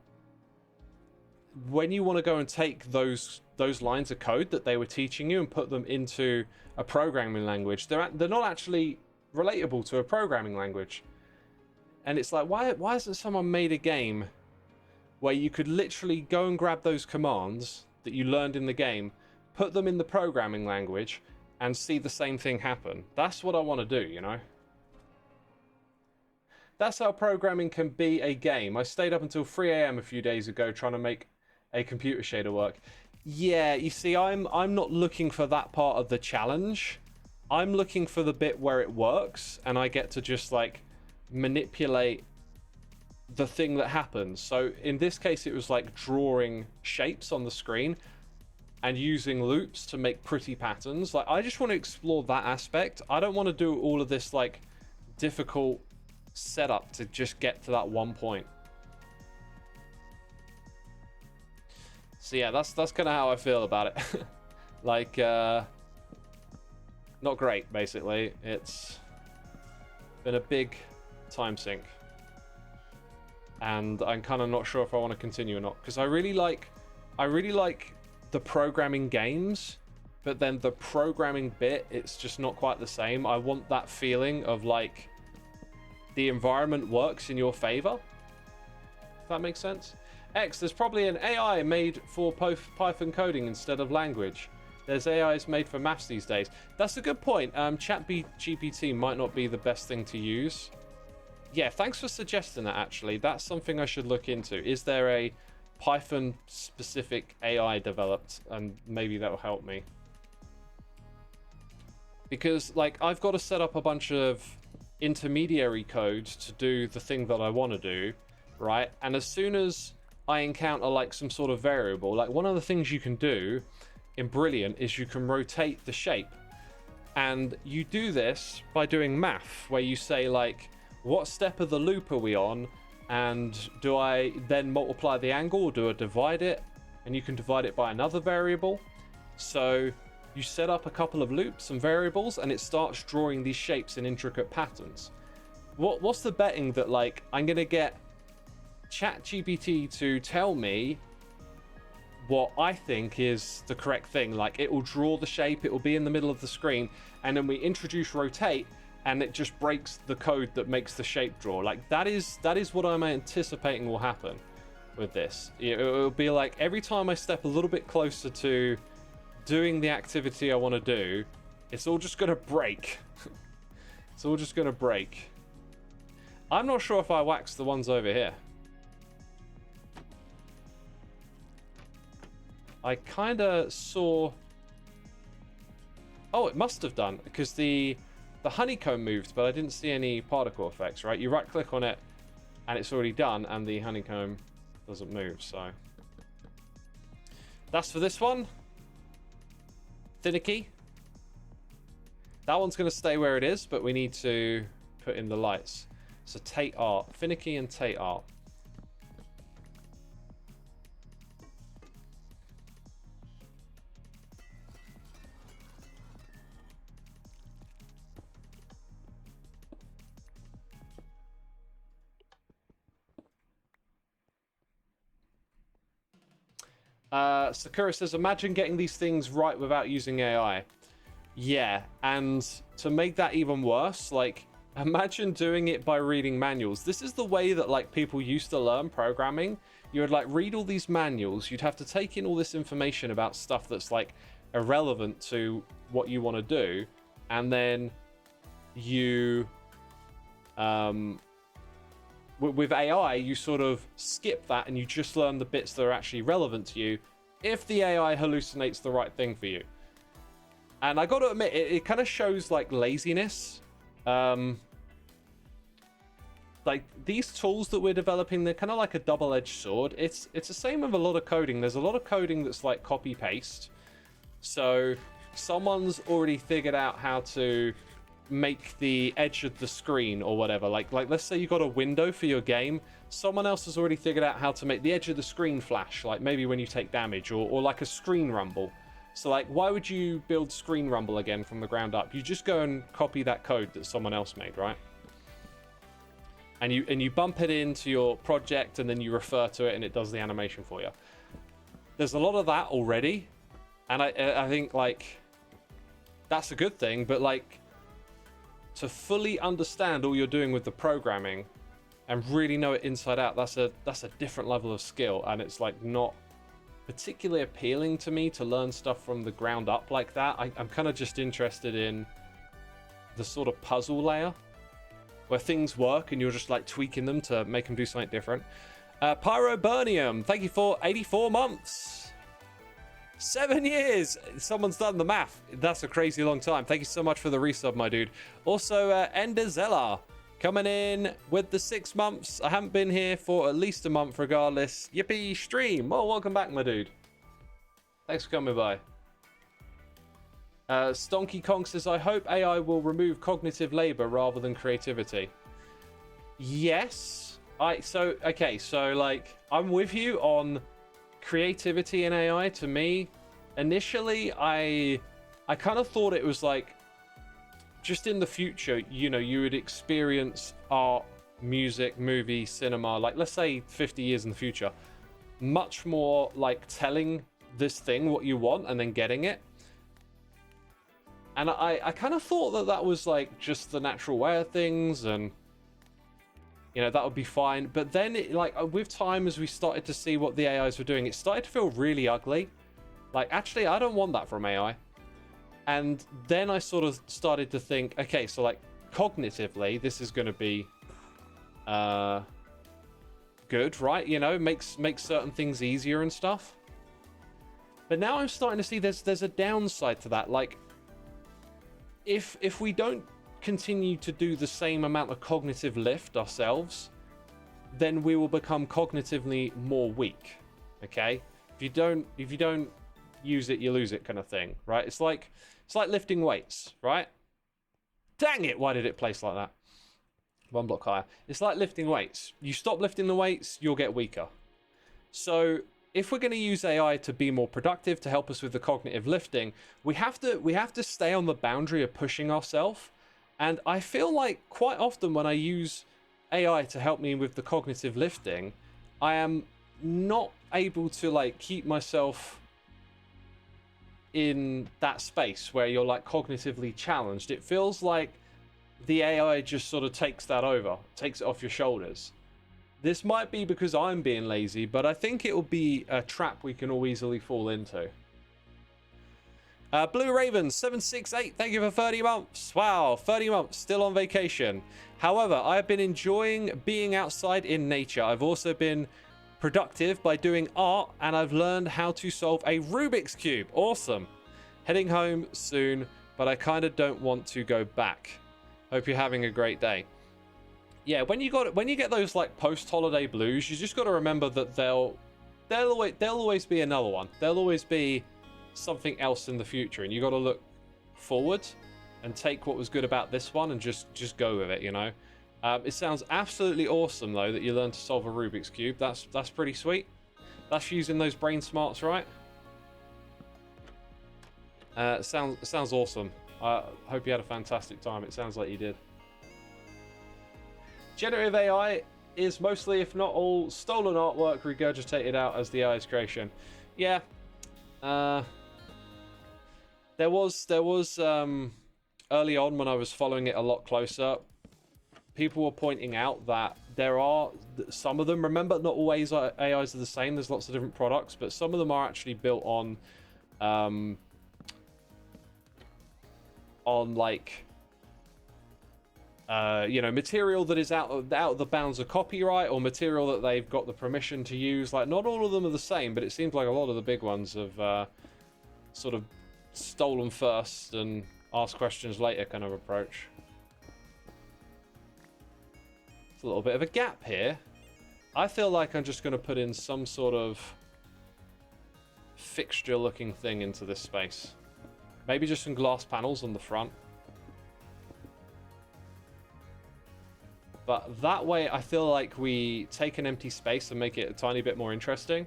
when you want to go and take those lines of code that they were teaching you and put them into a programming language, they're not actually relatable to a programming language. And it's like, why hasn't someone made a game where you could literally go and grab those commands that you learned in the game, put them in the programming language, and see the same thing happen? That's what I want to do, you know? That's how programming can be a game. I stayed up until 3 a.m. a few days ago trying to make a computer shader work. Yeah, you see, I'm not looking for that part of the challenge. I'm looking for the bit where it works and I get to just like manipulate the thing that happens. So in this case, it was like drawing shapes on the screen and using loops to make pretty patterns. Like, I just want to explore that aspect. I don't want to do all of this like difficult setup to just get to that one point. So yeah, that's kind of how I feel about it. Like, not great, basically. It's been a big time sink. And I'm kind of not sure if I want to continue or not, because I really like the programming games, but then the programming bit, it's just not quite the same. I want that feeling of like the environment works in your favor. If that makes sense. X, there's probably an AI made for Python coding instead of language. There's AIs made for maths these days. That's a good point. ChatGPT might not be the best thing to use. Yeah, thanks for suggesting that, actually. That's something I should look into. Is there a Python-specific AI developed? And maybe that will help me. Because, like, I've got to set up a bunch of intermediary code to do the thing that I want to do, right? And as soon as I encounter, like, some sort of variable, like, one of the things you can do in Brilliant is you can rotate the shape. And you do this by doing math, where you say, like, what step of the loop are we on, and do I then multiply the angle, or do I divide it? And you can divide it by another variable. So you set up a couple of loops and variables, and it starts drawing these shapes in intricate patterns. What's the betting that, like, I'm gonna get ChatGPT to tell me what I think is the correct thing? Like, it will draw the shape, it will be in the middle of the screen, and then we introduce rotate, and it just breaks the code that makes the shape draw. Like, that is what I'm anticipating will happen with this. It'll be like every time I step a little bit closer to doing the activity I want to do, it's all just gonna break. It's all just gonna break. I'm not sure if I waxed the ones over here. I kind of saw... Oh, it must have done, because the honeycomb moved, but I didn't see any particle effects, right? You right-click on it, and it's already done, and the honeycomb doesn't move, so... That's for this one. Finicky. That one's going to stay where it is, but we need to put in the lights. So Tate Art. Finicky and Tate Art. Sakura says, imagine getting these things right without using AI. Yeah, and to make that even worse, like, imagine doing it by reading manuals. This is the way that, like, people used to learn programming. You would, like, read all these manuals. You'd have to take in all this information about stuff that's, like, irrelevant to what you want to do. And then you... with AI, you sort of skip that and you just learn the bits that are actually relevant to you if the AI hallucinates the right thing for you. And I got to admit, it kind of shows like laziness. Like these tools that we're developing, they're kind of like a double-edged sword. It's the same with a lot of coding. There's a lot of coding that's like copy-paste. So someone's already figured out how to make the edge of the screen or whatever. Like let's say you got a window for your game. Someone else has already figured out how to make the edge of the screen flash, like maybe when you take damage, or like a screen rumble. So like, why would you build screen rumble again from the ground up? You just go and copy that code that someone else made, right? And you bump it into your project, and then you refer to it, and it does the animation for you. There's a lot of that already, and I think like that's a good thing, but like to fully understand all you're doing with the programming and really know it inside out, that's a different level of skill, and it's like not particularly appealing to me to learn stuff from the ground up like that. I'm kind of just interested in the sort of puzzle layer where things work and you're just like tweaking them to make them do something different. Pyroburnium, thank you for 84 months. 7 years. Someone's done the math. That's a crazy long time. Thank you so much for the resub, my dude. Also, Enderzella coming in with the 6 months. I haven't been here for at least a month regardless. Yippee stream. Well, welcome back, my dude. Thanks for coming by. Stonky Kong says, I hope AI will remove cognitive labor rather than creativity. Yes. So like, I'm with you on creativity in AI. To me, initially, I kind of thought it was like, just in the future, you know, you would experience art, music, movie, cinema, like let's say 50 years in the future, much more like telling this thing what you want and then getting it. And I kind of thought that that was like just the natural way of things, and you know, that would be fine. But then like with time, as we started to see what the AIs were doing, it started to feel really ugly. Like, actually, I don't want that from AI. And then I sort of started to think, okay, so like cognitively, this is going to be good, right? You know, makes certain things easier and stuff. But now I'm starting to see there's a downside to that. Like, if we don't continue to do the same amount of cognitive lift ourselves, then we will become cognitively more weak. Okay? If you don't use it, you lose it, kind of thing, right? It's like lifting weights, right? Dang it, why did it place like that? 1 block higher. It's like lifting weights. You stop lifting the weights, you'll get weaker. So if we're going to use AI to be more productive, to help us with the cognitive lifting, we have to stay on the boundary of pushing ourselves. And I feel like quite often when I use AI to help me with the cognitive lifting, I am not able to like keep myself in that space where you're like cognitively challenged. It feels like the AI just sort of takes that over, takes it off your shoulders. This might be because I'm being lazy, but I think it will be a trap we can all easily fall into. Blue Raven 768, thank you for 30 months. Wow, 30 months, still on vacation. However, I've been enjoying being outside in nature. I've also been productive by doing art, and I've learned how to solve a Rubik's Cube. Awesome. Heading home soon, but I kind of don't want to go back. Hope you're having a great day. Yeah, when you get those like post-holiday blues, you just got to remember that there'll always be another one. There'll always be something else in the future, and you got to look forward and take what was good about this one and just go with it, you know. It sounds absolutely awesome though that you learned to solve a Rubik's Cube. That's pretty sweet. That's using those brain smarts, right? Sounds awesome. I hope you had a fantastic time. It sounds like you did. Generative AI is mostly, if not all, stolen artwork regurgitated out as the AI's creation. Yeah. There was early on when I was following it a lot closer, people were pointing out that there are some of them, remember, not always AIs are the same, there's lots of different products, but some of them are actually built on like you know, material that is out of the bounds of copyright, or material that they've got the permission to use. Like, not all of them are the same, but it seems like a lot of the big ones have sort of stolen first and ask questions later kind of approach. It's a little bit of a gap here. I feel like I'm just going to put in some sort of fixture looking thing into this space. Maybe just some glass panels on the front. But that way, I feel like we take an empty space and make it a tiny bit more interesting.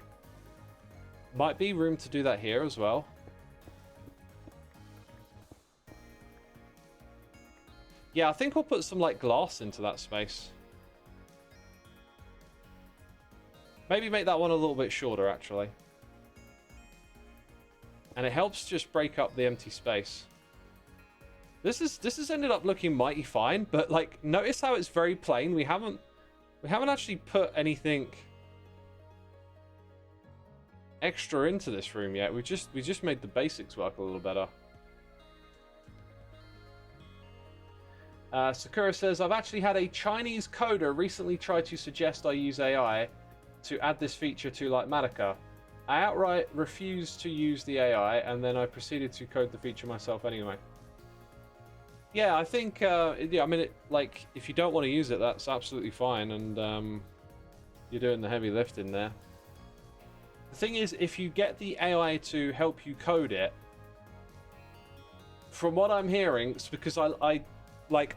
Might be room to do that here as well. Yeah, I think we'll put some like glass into that space. Maybe make that one a little bit shorter, actually. And it helps just break up the empty space. This has ended up looking mighty fine, but like, notice how it's very plain. We haven't actually put anything extra into this room yet. We just made the basics work a little better. Sakura says, I've actually had a Chinese coder recently try to suggest I use AI, to add this feature to Lightmatica. I outright refused to use the AI, and then I proceeded to code the feature myself anyway. Yeah, I think, yeah, I mean, like, if you don't want to use it, that's absolutely fine, and you're doing the heavy lifting there. The thing is, if you get the AI to help you code it, from what I'm hearing, it's because I like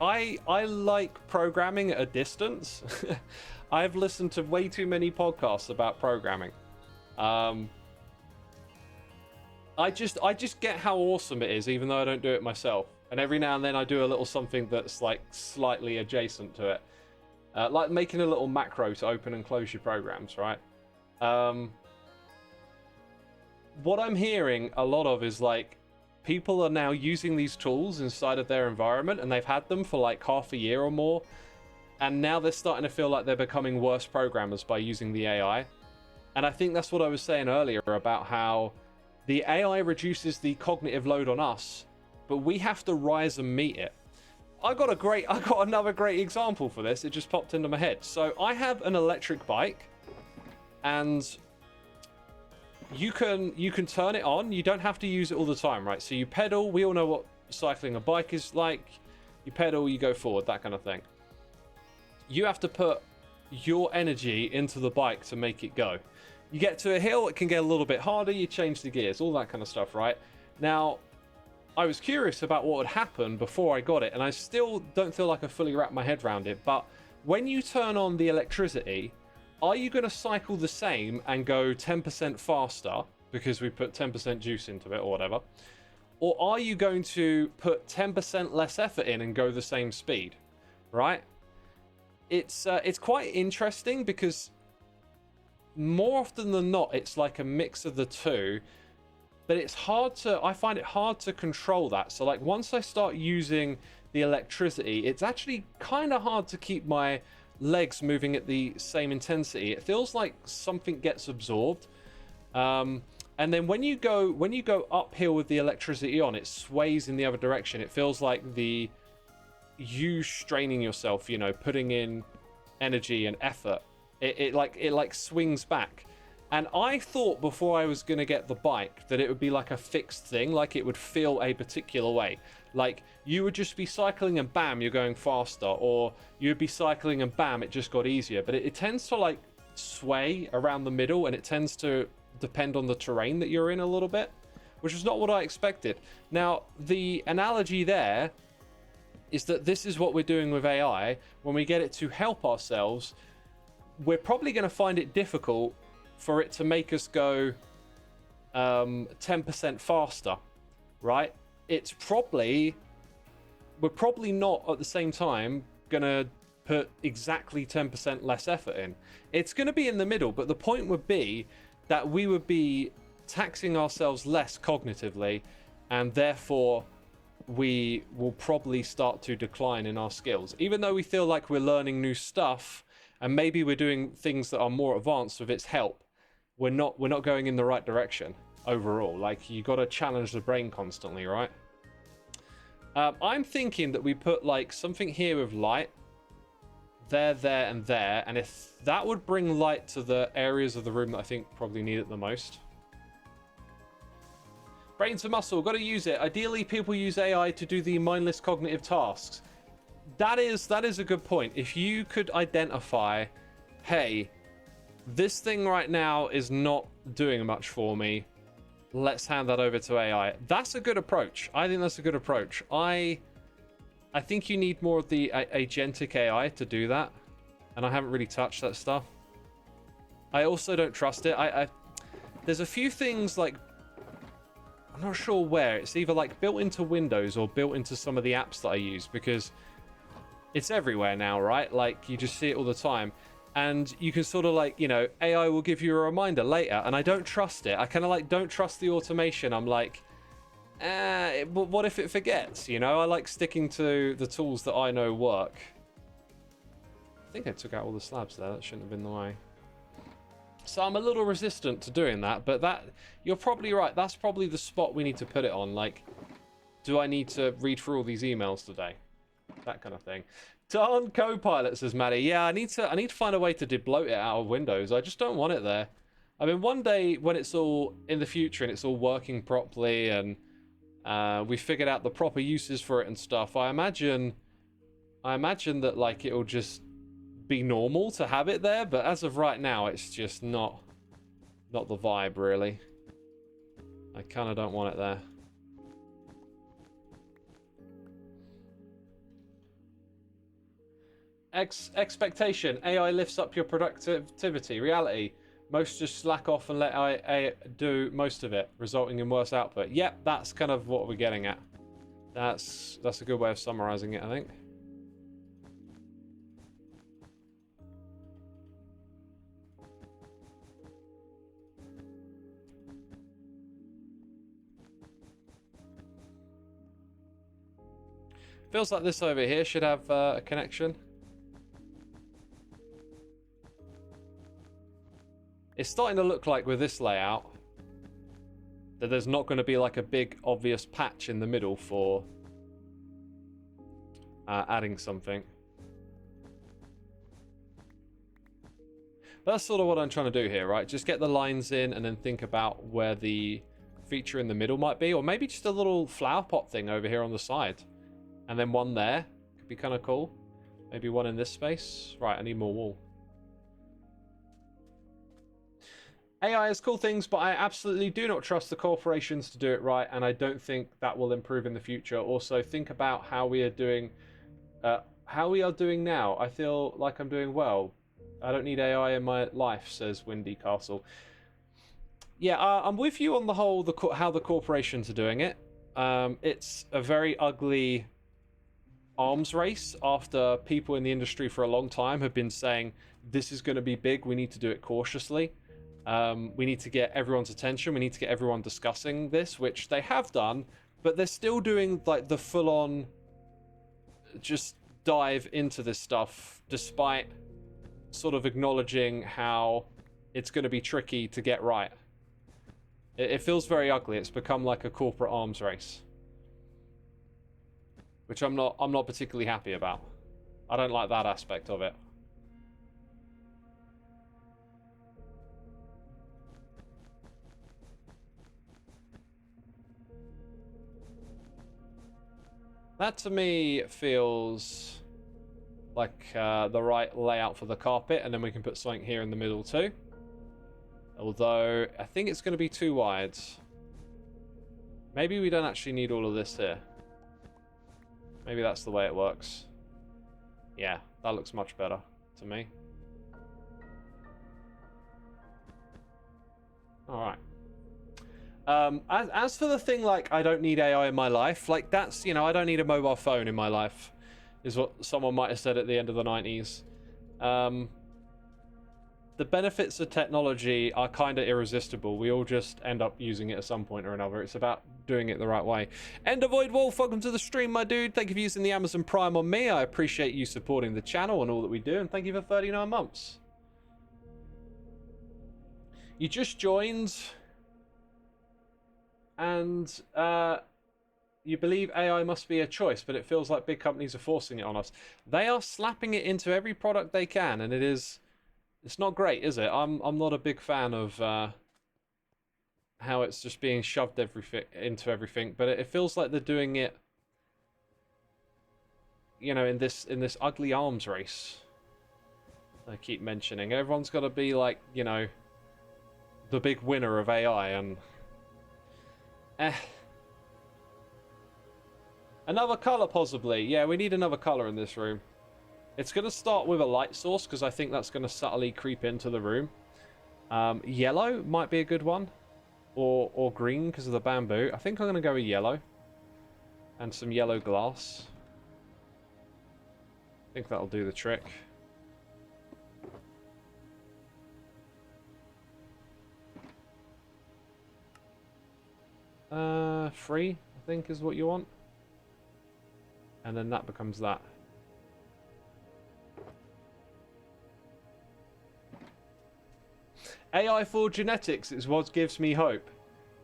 programming at a distance. I've listened to way too many podcasts about programming. I just get how awesome it is, even though I don't do it myself. And every now and then I do a little something that's like slightly adjacent to it. Like making a little macro to open and close your programs, right? What I'm hearing a lot of is like people are now using these tools inside of their environment, and they've had them for like half a year or more. And now they're starting to feel like they're becoming worse programmers by using the AI. And I think that's what I was saying earlier about how the AI reduces the cognitive load on us, but we have to rise and meet it. I got another great example for this. It just popped into my head. So I have an electric bike, and you can turn it on. You don't have to use it all the time, right? So you pedal. We all know what cycling a bike is like. You pedal, you go forward, that kind of thing. You have to put your energy into the bike to make it go. You get to a hill, it can get a little bit harder, you change the gears, all that kind of stuff, right? Now, I was curious about what would happen before I got it, and I still don't feel like I fully wrapped my head around it, but when you turn on the electricity, are you going to cycle the same and go 10% faster, because we put 10% juice into it or whatever, or are you going to put 10% less effort in and go the same speed, right? It's quite interesting because more often than not, it's like a mix of the two, but I find it hard to control that. So like once I start using the electricity, it's actually kind of hard to keep my legs moving at the same intensity. It feels like something gets absorbed. And then when you go uphill with the electricity on, it sways in the other direction. It feels like you straining yourself, you know, putting in energy and effort. It like swings back. And I thought before I was going to get the bike that it would be like a fixed thing, like it would feel a particular way. Like you would just be cycling and bam, you're going faster, or you'd be cycling and bam, it just got easier. But it tends to like sway around the middle, and it tends to depend on the terrain that you're in a little bit, which is not what I expected. Now, the analogy there is that this is what we're doing with AI. When we get it to help ourselves, we're probably going to find it difficult for it to make us go 10% faster, right? We're probably not at the same time going to put exactly 10% less effort in. It's going to be in the middle, but the point would be that we would be taxing ourselves less cognitively, and therefore we will probably start to decline in our skills. Even though we feel like we're learning new stuff, and maybe we're doing things that are more advanced with its help, we're not going in the right direction overall. Like, you got to challenge the brain constantly, right? I'm thinking that we put like something here with light, there, and there, and if that would bring light to the areas of the room that I think probably need it the most. Brain to muscle, got to use it. Ideally, people use AI to do the mindless cognitive tasks. That is a good point. If you could identify, hey, this thing right now is not doing much for me, let's hand that over to AI. That's a good approach. I think that's a good approach. I think you need more of the agentic AI to do that, and I haven't really touched that stuff. I also don't trust it. There's a few things, like, I'm not sure where. It's either like built into Windows or built into some of the apps that I use, because it's everywhere now, right? Like, you just see it all the time. And you can sort of like, you know, AI will give you a reminder later, and I don't trust it. I kind of like don't trust the automation. I'm like, but what if it forgets? You know, I like sticking to the tools that I know work. I think I took out all the slabs there. That shouldn't have been the way. So I'm a little resistant to doing that, but you're probably right. That's probably the spot we need to put it on. Like, do I need to read through all these emails today? That kind of thing. Darn Copilot, says Maddie. Yeah, I need to find a way to debloat it out of Windows. I just don't want it there. I mean, one day when it's all in the future and it's all working properly and we figured out the proper uses for it and stuff, I imagine that like it'll just be normal to have it there. But as of right now, it's just not the vibe, really. I kind of don't want it there. Expectation. AI lifts up your productivity. Reality. Most just slack off and let AI do most of it, resulting in worse output. Yep, that's kind of what we're getting at. That's a good way of summarizing it, I think. Feels like this over here should have a connection. It's starting to look like with this layout that there's not going to be like a big obvious patch in the middle for adding something. But that's sort of what I'm trying to do here, right? Just get the lines in and then think about where the feature in the middle might be. Or maybe just a little flower pot thing over here on the side. And then one there. Could be kind of cool. Maybe one in this space. Right, I need more wool. AI is cool things, but I absolutely do not trust the corporations to do it right, and I don't think that will improve in the future. Also, think about how we are doing now. I feel like I'm doing well. I don't need AI in my life, says Windy Castle. Yeah, I'm with you on the whole, how the corporations are doing it. It's a very ugly arms race after people in the industry for a long time have been saying, this is going to be big, we need to do it cautiously. We need to get everyone's attention. We need to get everyone discussing this, which they have done, but they're still doing like the full-on just dive into this stuff, despite sort of acknowledging how it's going to be tricky to get right. It feels very ugly. It's become like a corporate arms race, which I'm not particularly happy about. I don't like that aspect of it. That to me feels like the right layout for the carpet, and then we can put something here in the middle too. Although I think it's going to be too wide. Maybe we don't actually need all of this here. Maybe that's the way it works. Yeah, that looks much better to me. All right. As for the thing like I don't need AI in my life, like that's, you know, I don't need a mobile phone in my life, is what someone might have said at the end of the 90s. The benefits of technology are kind of irresistible. We all just end up using it at some point or another. It's about doing it the right way. Ender Void Wolf, welcome to the stream, my dude. Thank you for using the Amazon Prime on me. I appreciate you supporting the channel and all that we do, and thank you for 39 months. You just joined, and you believe AI must be a choice, but it feels like big companies are forcing it on us. They are slapping it into every product they can, and it's not great, is it? I'm not a big fan of how it's just being shoved into everything, but it feels like they're doing it, you know, in this ugly arms race I keep mentioning. Everyone's got to be like, you know, the big winner of AI, and another color possibly. Yeah, we need another color in this room. It's going to start with a light source because I think that's going to subtly creep into the room. Yellow might be a good one. Or green because of the bamboo. I think I'm going to go with yellow. And some yellow glass. I think that'll do the trick. Free, I think, is what you want. And then that becomes that. AI for genetics is what gives me hope.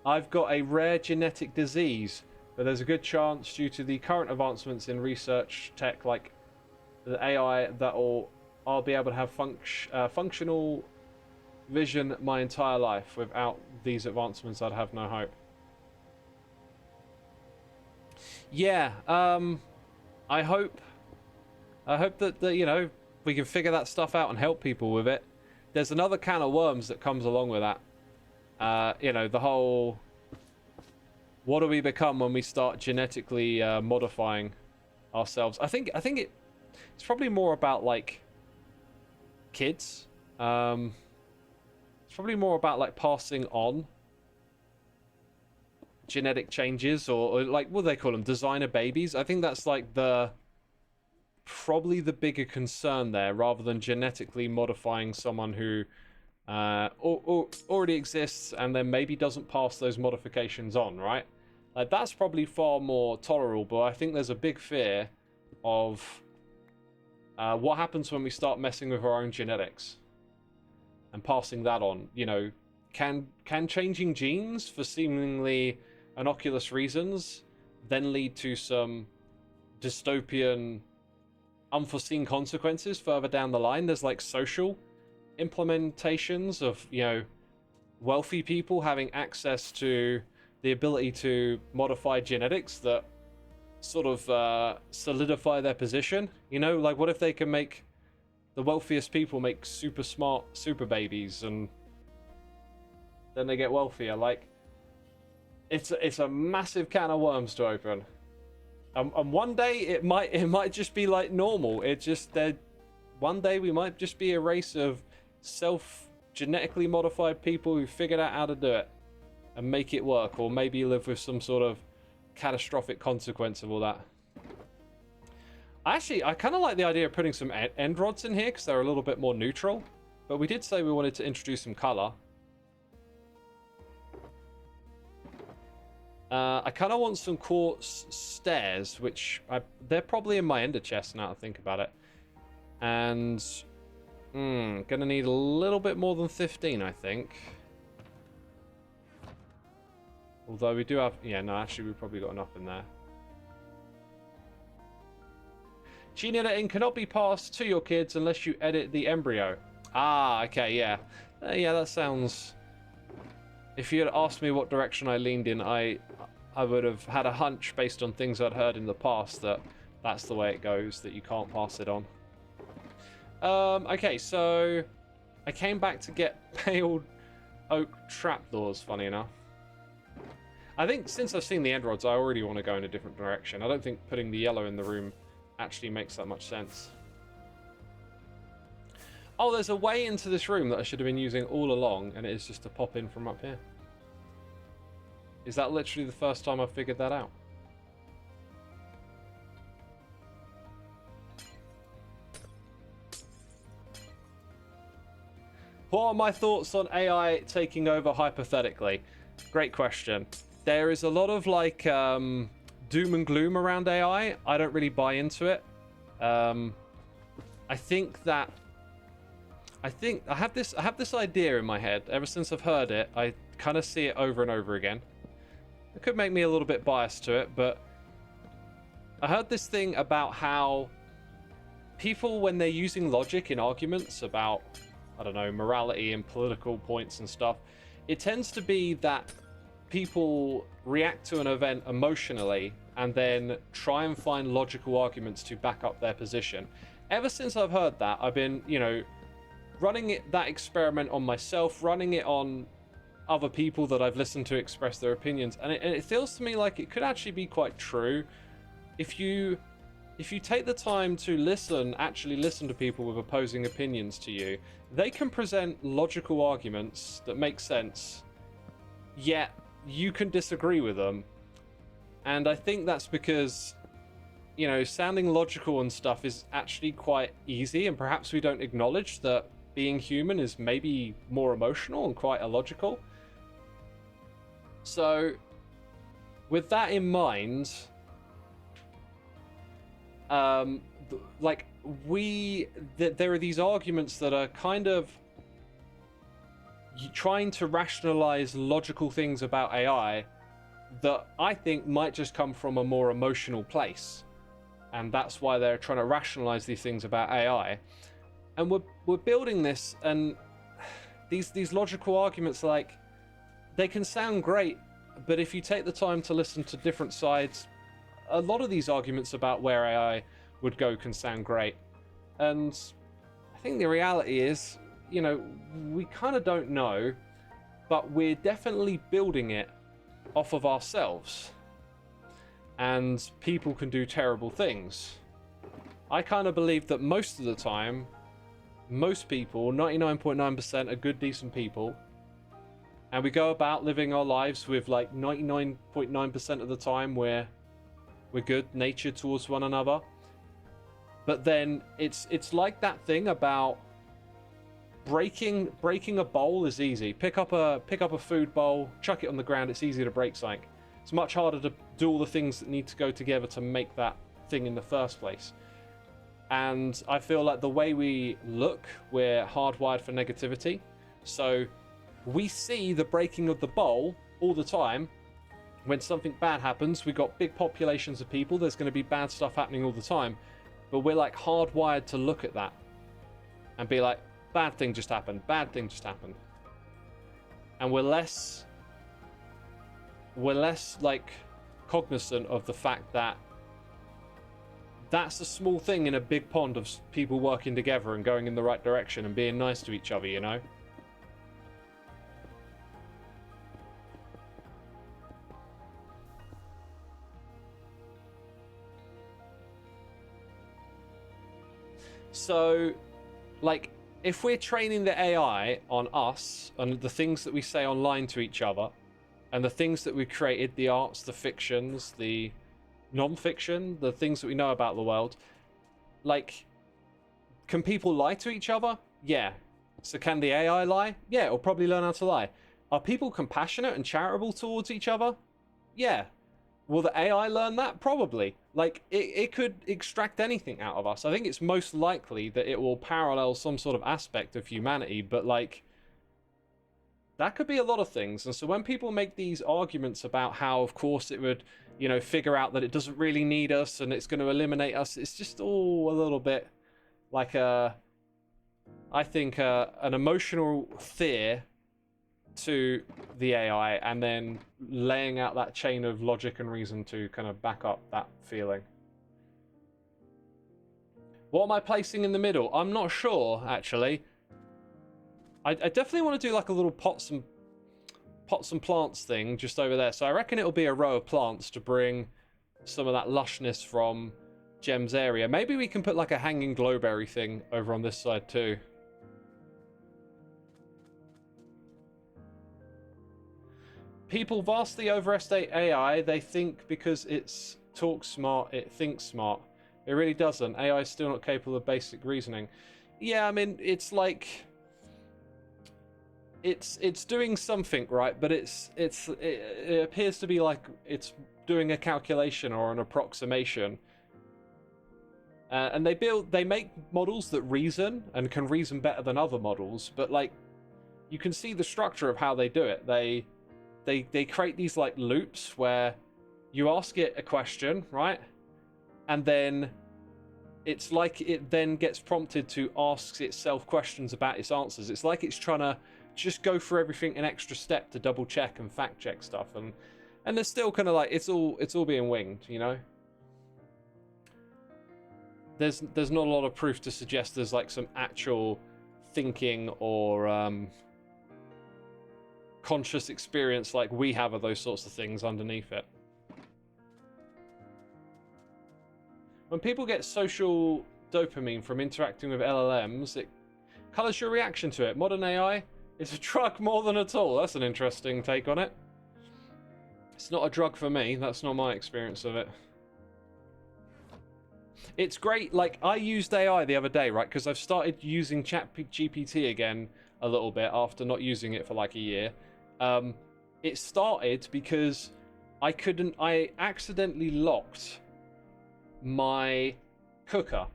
I've got a rare genetic disease, but there's a good chance due to the current advancements in research tech like the AI I'll be able to have functional vision my entire life. Without these advancements, I'd have no hope. Yeah, I hope that you know, we can figure that stuff out and help people with it. There's another can of worms that comes along with that. You know, the whole, what do we become when we start genetically modifying ourselves? I think it's probably more about like kids. It's probably more about like passing on genetic changes, or like, what do they call them, designer babies. I think that's like probably the bigger concern there, rather than genetically modifying someone who already exists and then maybe doesn't pass those modifications on, right? Like, that's probably far more tolerable. But I think there's a big fear of what happens when we start messing with our own genetics and passing that on. You know, can changing genes for seemingly innocuous reasons then lead to some dystopian, unforeseen consequences further down the line? There's like social implementations of, you know, wealthy people having access to the ability to modify genetics that sort of solidify their position. You know, like, what if they can make the wealthiest people make super smart super babies, and then they get wealthier? Like, it's a massive can of worms to open. And one day it might just be like normal. One day we might just be a race of genetically modified people who figured out how to do it and make it work, or maybe live with some sort of catastrophic consequence of all that. I kind of like the idea of putting some end rods in here because they're a little bit more neutral. But we did say we wanted to introduce some color. I kind of want some quartz stairs, which they're probably in my ender chest now that I think about it. And gonna need a little bit more than 15, I think. Although we do have, yeah, no, actually we've probably got enough in there. Gene editing cannot be passed to your kids unless you edit the embryo. Ah, okay, yeah. Yeah, that sounds... If you had asked me what direction I leaned in, I would have had a hunch based on things I'd heard in the past that that's the way it goes, that you can't pass it on. Okay, so I came back to get pale oak trapdoors, funny enough. I think since I've seen the end rods, I already want to go in a different direction. I don't think putting the yellow in the room actually makes that much sense. Oh, there's a way into this room that I should have been using all along, and it is just to pop in from up here. Is that literally the first time I've figured that out? What are my thoughts on AI taking over hypothetically? Great question. There is a lot of like doom and gloom around AI. I don't really buy into it. I have this idea in my head ever since I've heard it. I kind of see it over and over again. It could make me a little bit biased to it, but I heard this thing about how people, when they're using logic in arguments about, I don't know, morality and political points and stuff, it tends to be that people react to an event emotionally and then try and find logical arguments to back up their position. Ever since I've heard that, I've been, you know, running that experiment on myself, running it on other people that I've listened to express their opinions, and it feels to me like it could actually be quite true. If you take the time to actually listen to people with opposing opinions to you, they can present logical arguments that make sense, yet you can disagree with them. And I think that's because, you know, sounding logical and stuff is actually quite easy, and perhaps we don't acknowledge that being human is maybe more emotional and quite illogical. So, with that in mind, like, there are these arguments that are kind of trying to rationalize logical things about AI that I think might just come from a more emotional place. and that's why they're trying to rationalize these things about AI. And we're building this, and these logical arguments, like, they can sound great, but if you take the time to listen to different sides, a lot of these arguments about where AI would go can sound great. And I think the reality is, you know, we kind of don't know, but we're definitely building it off of ourselves. And people can do terrible things. I kind of believe that most of the time, most people, 99.9%, are good, decent people. And we go about living our lives with like 99.9% of the time we're good natured towards one another. But then it's like that thing about breaking a bowl is easy. Pick up a food bowl, chuck it on the ground, it's easy to break something. It's much harder to do all the things that need to go together to make that thing in the first place. And I feel like the way we look, we're hardwired for negativity. So we see the breaking of the bowl all the time. When something bad happens, we've got big populations of people, there's going to be bad stuff happening all the time. But we're like hardwired to look at that and be like, bad thing just happened, bad thing just happened. And we're less like cognizant of the fact that that's a small thing in a big pond of people working together and going in the right direction and being nice to each other, you know? So, like, if we're training the AI on us and the things that we say online to each other and the things that we created, the arts, the fictions, the non-fiction, the things that we know about the world, like, can people lie to each other? Yeah. So can the AI lie? Yeah, it'll probably learn how to lie. Are people compassionate and charitable towards each other? Yeah. Will the AI learn that? Probably. Like, it could extract anything out of us. I think it's most likely that it will parallel some sort of aspect of humanity, but, like, that could be a lot of things. And so when people make these arguments about how, of course, it would, you know, figure out that it doesn't really need us and it's going to eliminate us, it's just all a little bit like I think an emotional fear to the AI and then laying out that chain of logic and reason to kind of back up that feeling. What am I placing in the middle? I'm not sure, actually. I definitely want to do like a little pots and plants thing just over there. So I reckon it'll be a row of plants to bring some of that lushness from Gem's area. Maybe we can put like a hanging glowberry thing over on this side too. People vastly overestimate AI. They think because it's talks smart, it thinks smart. It really doesn't. AI is still not capable of basic reasoning. Yeah, I mean, it's like it's doing something, right? But it appears to be like it's doing a calculation or an approximation. And they make models that reason and can reason better than other models, but like you can see the structure of how they do it. They create these like loops where you ask it a question, right? And then it's like it then gets prompted to ask itself questions about its answers. It's like it's trying to just go through everything an extra step to double check and fact check stuff, and there's still kind of like it's all being winged, you know. There's not a lot of proof to suggest there's like some actual thinking or conscious experience like we have of those sorts of things underneath it. When people get social dopamine from interacting with LLMs, it colors your reaction to it. Modern AI is a drug more than a tool. That's an interesting take on it. It's not a drug for me. That's not my experience of it. It's great. Like, I used AI the other day, right? Because I've started using ChatGPT again a little bit after not using it for like a year. It started because I accidentally locked my cooker.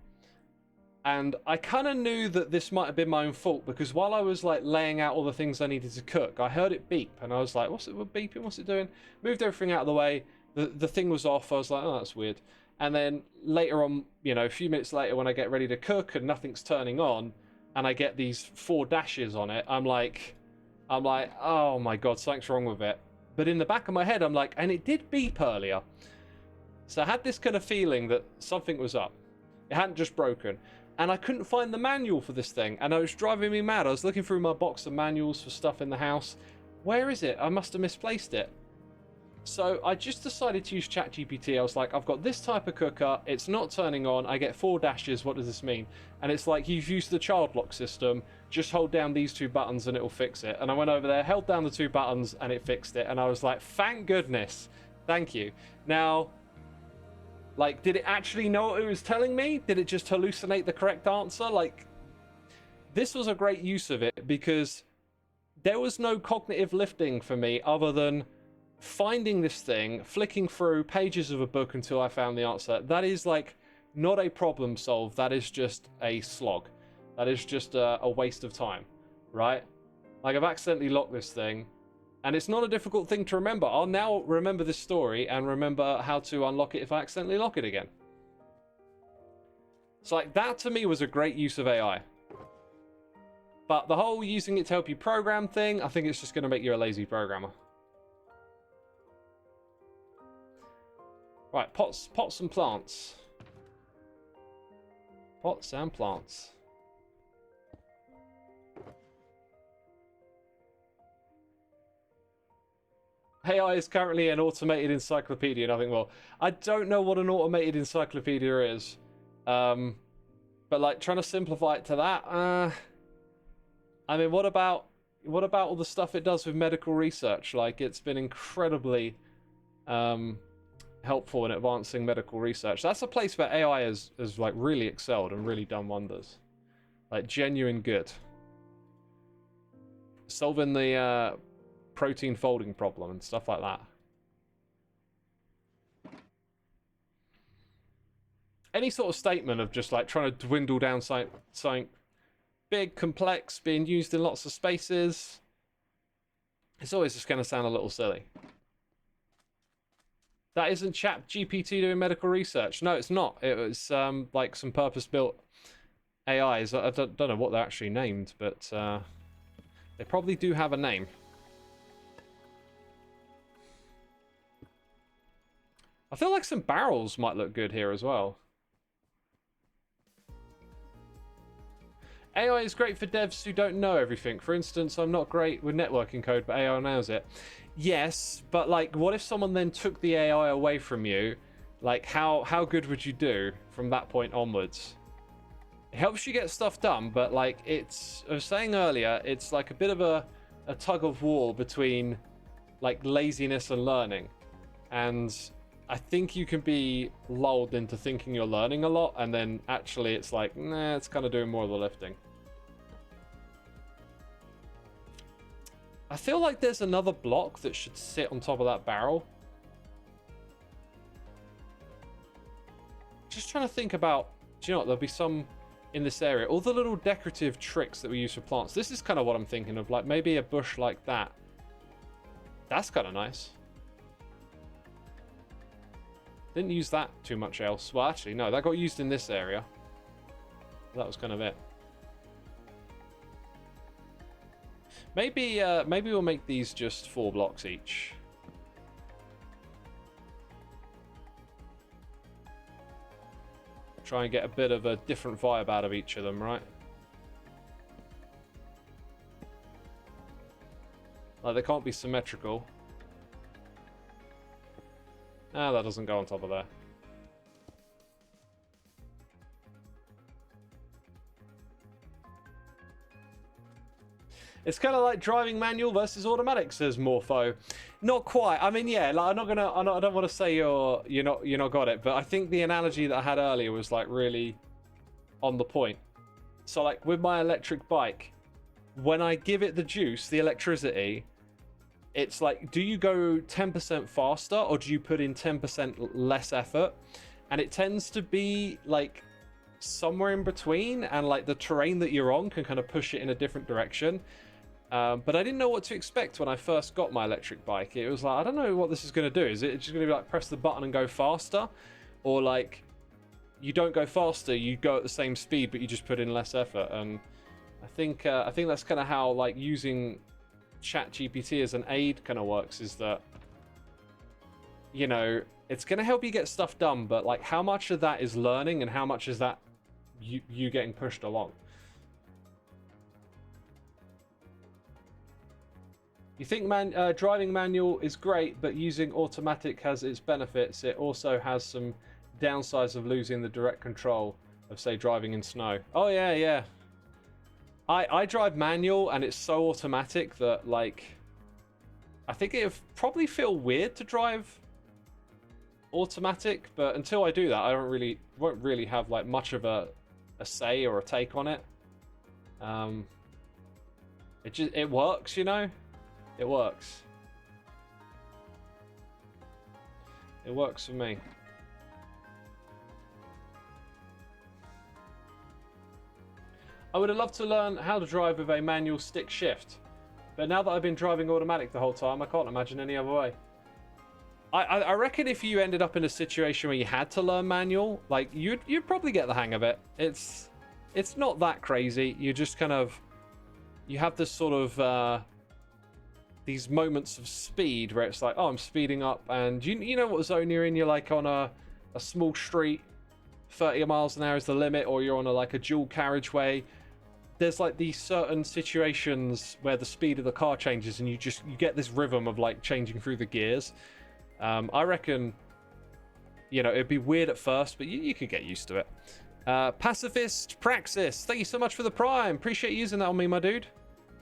And I kind of knew that this might have been my own fault because while I was like laying out all the things I needed to cook, I heard it beep and I was like, what's it beeping? What's it doing? Moved everything out of the way, the thing was off. I was like, oh, that's weird. And then later on, you know, a few minutes later when I get ready to cook and nothing's turning on and I get these 4 dashes on it, I'm like, oh my God, something's wrong with it. But in the back of my head, I'm like, and it did beep earlier. So I had this kind of feeling that something was up. It hadn't just broken. And I couldn't find the manual for this thing. And it was driving me mad. I was looking through my box of manuals for stuff in the house. Where is it? I must have misplaced it. So I just decided to use ChatGPT. I was like, I've got this type of cooker. It's not turning on. I get 4 dashes. What does this mean? And it's like, you've used the child lock system. Just hold down these 2 buttons and it will fix it. And I went over there, held down the 2 buttons and it fixed it. And I was like, thank goodness. Thank you. Now, like, did it actually know what it was telling me? Did it just hallucinate the correct answer? Like, this was a great use of it because there was no cognitive lifting for me other than finding this thing, flicking through pages of a book until I found the answer. That is like not a problem solved. That is just a slog. That is just a waste of time, right? Like, I've accidentally locked this thing and it's not a difficult thing to remember. I'll now remember this story and remember how to unlock it if I accidentally lock it again. So like, that to me was a great use of AI. But the whole using it to help you program thing, I think it's just going to make you a lazy programmer. Right, pots and plants. Pots and plants. AI is currently an automated encyclopedia, nothing more. I don't know what an automated encyclopedia is. But like, trying to simplify it to that, I mean, what about all the stuff it does with medical research? Like, it's been incredibly helpful in advancing medical research. That's a place where AI has like really excelled and really done wonders. Like, genuine good. Solving the protein folding problem and stuff like that. Any sort of statement of just like trying to dwindle down something big, complex, being used in lots of spaces, it's always just going to sound a little silly. That isn't ChatGPT doing medical research. No, it's not. It was like some purpose-built AIs. I don't know what they're actually named, but they probably do have a name. I feel like some barrels might look good here as well. AI is great for devs who don't know everything. For instance, I'm not great with networking code, but AI knows it. Yes, but like, what if someone then took the AI away from you? Like, how good would you do from that point onwards? It helps you get stuff done, but like, it's, I was saying earlier, it's like a bit of a tug of war between like laziness and learning. And I think you can be lulled into thinking you're learning a lot, and then actually it's like, nah, it's kind of doing more of the lifting. I feel like there's another block that should sit on top of that barrel. Just trying to think about, do you know what, there'll be some in this area. All the little decorative tricks that we use for plants. This is kind of what I'm thinking of, like maybe a bush like that. That's kind of nice. Didn't use that too much else. Well, actually, no, that got used in this area. That was kind of it. Maybe we'll make these just 4 blocks each. Try and get a bit of a different vibe out of each of them, right? Like, they can't be symmetrical. Ah, that doesn't go on top of there. It's kind of like driving manual versus automatic, says Morpho. Not quite. I mean, yeah, like, I don't want to say you're not got it, but I think the analogy that I had earlier was like really on the point. So like with my electric bike, when I give it the juice, the electricity, it's like, do you go 10% faster or do you put in 10% less effort? And it tends to be like somewhere in between, and like the terrain that you're on can kind of push it in a different direction. But I didn't know what to expect when I first got my electric bike. It was like, I don't know what this is going to do. Is it just going to be like press the button and go faster? Or like you don't go faster, you go at the same speed, but you just put in less effort. And I think that's kind of how like using ChatGPT as an aid kind of works, is that, you know, it's going to help you get stuff done, but like how much of that is learning and how much is that you getting pushed along? You think driving manual is great, but using automatic has its benefits. It also has some downsides of losing the direct control of, say, driving in snow. Oh yeah, yeah. I drive manual and it's so automatic that like I think it'd probably feel weird to drive automatic, but until I do that, I won't really have like much of a say or a take on it. It works, you know. It works. It works for me. I would have loved to learn how to drive with a manual stick shift, but now that I've been driving automatic the whole time, I can't imagine any other way. I reckon if you ended up in a situation where you had to learn manual, like you'd probably get the hang of it. It's not that crazy. You just kind of, you have this sort of these moments of speed where it's like, oh, I'm speeding up, and you know what zone you're in. You're like on a small street, 30 miles an hour is the limit, or you're on like a dual carriageway. There's like these certain situations where the speed of the car changes, and you get this rhythm of like changing through the gears. I reckon, you know, it'd be weird at first, but you could get used to it. Pacifist Praxis, thank you so much for the Prime. Appreciate you using that on me, my dude.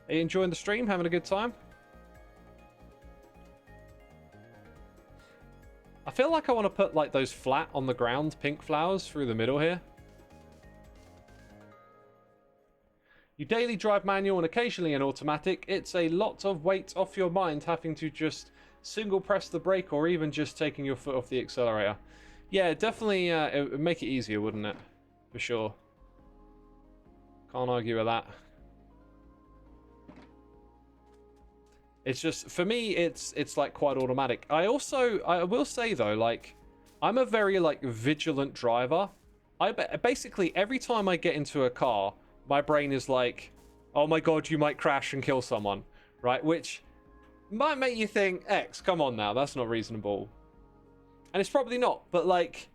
Are you enjoying the stream? Having a good time? I feel like I want to put like those flat on the ground pink flowers through the middle here. You daily drive manual and occasionally an automatic. It's a lot of weight off your mind having to just single press the brake or even just taking your foot off the accelerator. Yeah, definitely it would make it easier, wouldn't it? For sure. Can't argue with that. It's just, for me, it's like quite automatic. I will say though, like, I'm a very like vigilant driver. Basically every time I get into a car, my brain is like, oh my god, you might crash and kill someone, right? Which might make you think, X, come on now, that's not reasonable. And it's probably not, but like,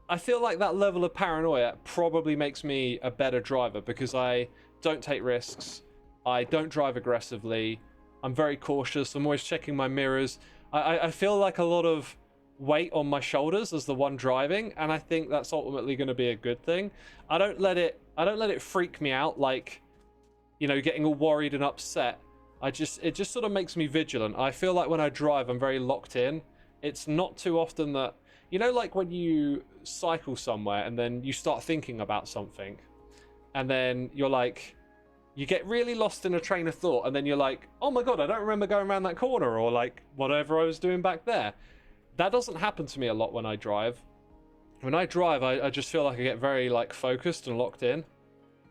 I feel like that level of paranoia probably makes me a better driver because I don't take risks. I don't drive aggressively. I'm very cautious. I'm always checking my mirrors. I feel like a lot of weight on my shoulders as the one driving, and I think that's ultimately going to be a good thing. I don't let it freak me out, like, you know, getting all worried and upset. It just sort of makes me vigilant. I feel like when I drive, I'm very locked in. It's not too often that, you know, like when you cycle somewhere and then you start thinking about something, and then you're like, you get really lost in a train of thought, and then you're like, oh my god, I don't remember going around that corner, or like whatever I was doing back there. That doesn't happen to me a lot when I drive. When I drive, I just feel like I get very like focused and locked in.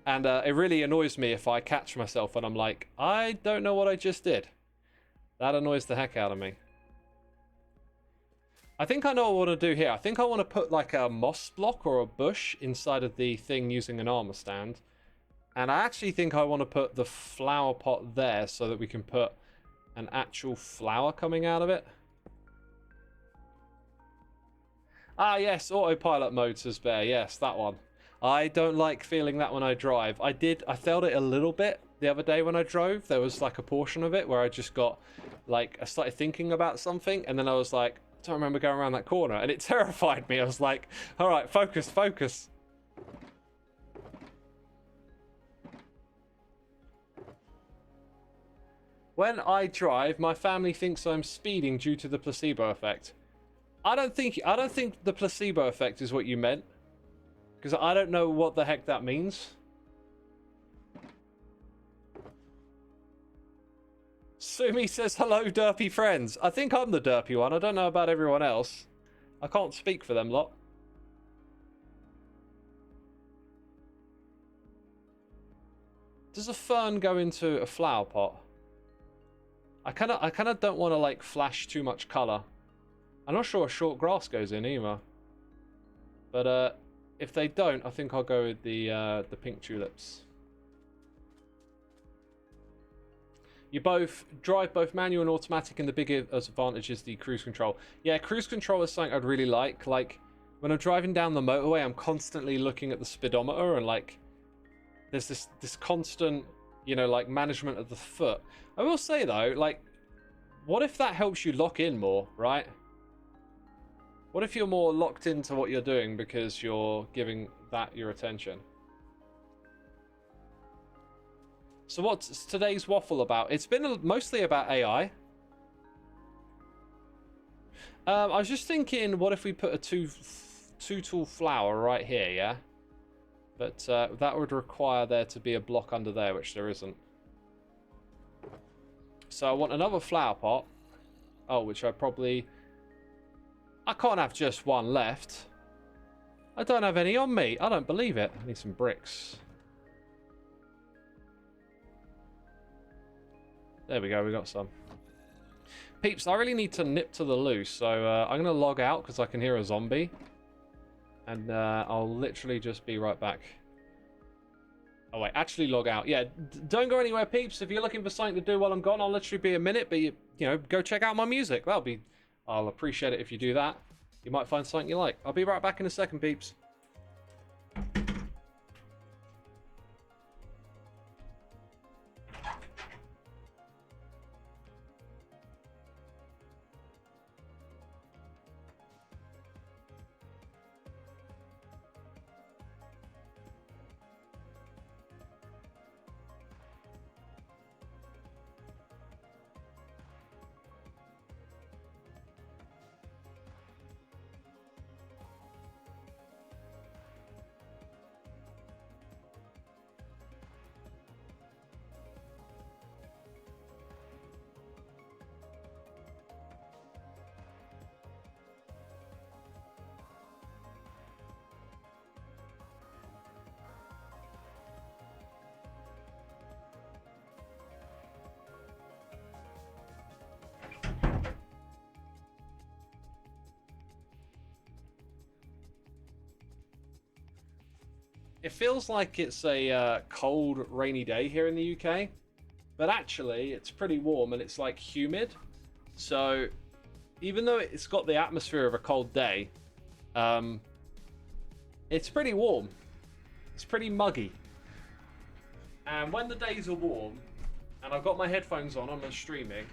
And it really annoys me if I catch myself and I'm like, I don't know what I just did. That annoys the heck out of me. I think I know what I want to do here. I think I want to put like a moss block or a bush inside of the thing using an armor stand. And I actually think I want to put the flower pot there so that we can put an actual flower coming out of it. Ah, yes, autopilot mode, says Bear. Yes, that one. I don't like feeling that when I drive. I felt it a little bit the other day when I drove. There was like a portion of it where I just got, like, I started thinking about something, and then I was like, I don't remember going around that corner, and it terrified me. I was like, all right, focus, focus. When I drive, my family thinks I'm speeding due to the placebo effect. I don't think the placebo effect is what you meant, because I don't know what the heck that means. Sumi says, hello, derpy friends. I think I'm the derpy one. I don't know about everyone else. I can't speak for them lot. Does a fern go into a flower pot? I kind of don't want to like flash too much color. I'm not sure a short grass goes in either. But if they don't, I think I'll go with the pink tulips. You both drive both manual and automatic, and the bigger advantage is the cruise control. Yeah, cruise control is something I'd really like. Like, when I'm driving down the motorway, I'm constantly looking at the speedometer, and like, there's this constant, you know, like management of the foot. I will say though, like, what if that helps you lock in more, right? What if you're more locked into what you're doing because you're giving that your attention? So what's today's waffle about? It's been mostly about AI. I was just thinking, what if we put a two-tool flower right here, yeah? But that would require there to be a block under there, which there isn't. So I want another flower pot. Oh, which I can't have just one left. I don't have any on me. I don't believe it. I need some bricks. There we go, we got some. Peeps, I really need to nip to the loose, so I'm going to log out because I can hear a zombie. And I'll literally just be right back. Oh wait, actually log out. Yeah, don't go anywhere, peeps. If you're looking for something to do while I'm gone, I'll literally be a minute, but you know, go check out my music. I'll appreciate it if you do that. You might find something you like. I'll be right back in a second, peeps. It feels like it's a cold, rainy day here in the UK, but actually it's pretty warm and it's like humid. So even though it's got the atmosphere of a cold day, it's pretty warm. It's pretty muggy. And when the days are warm and I've got my headphones on, I'm streaming,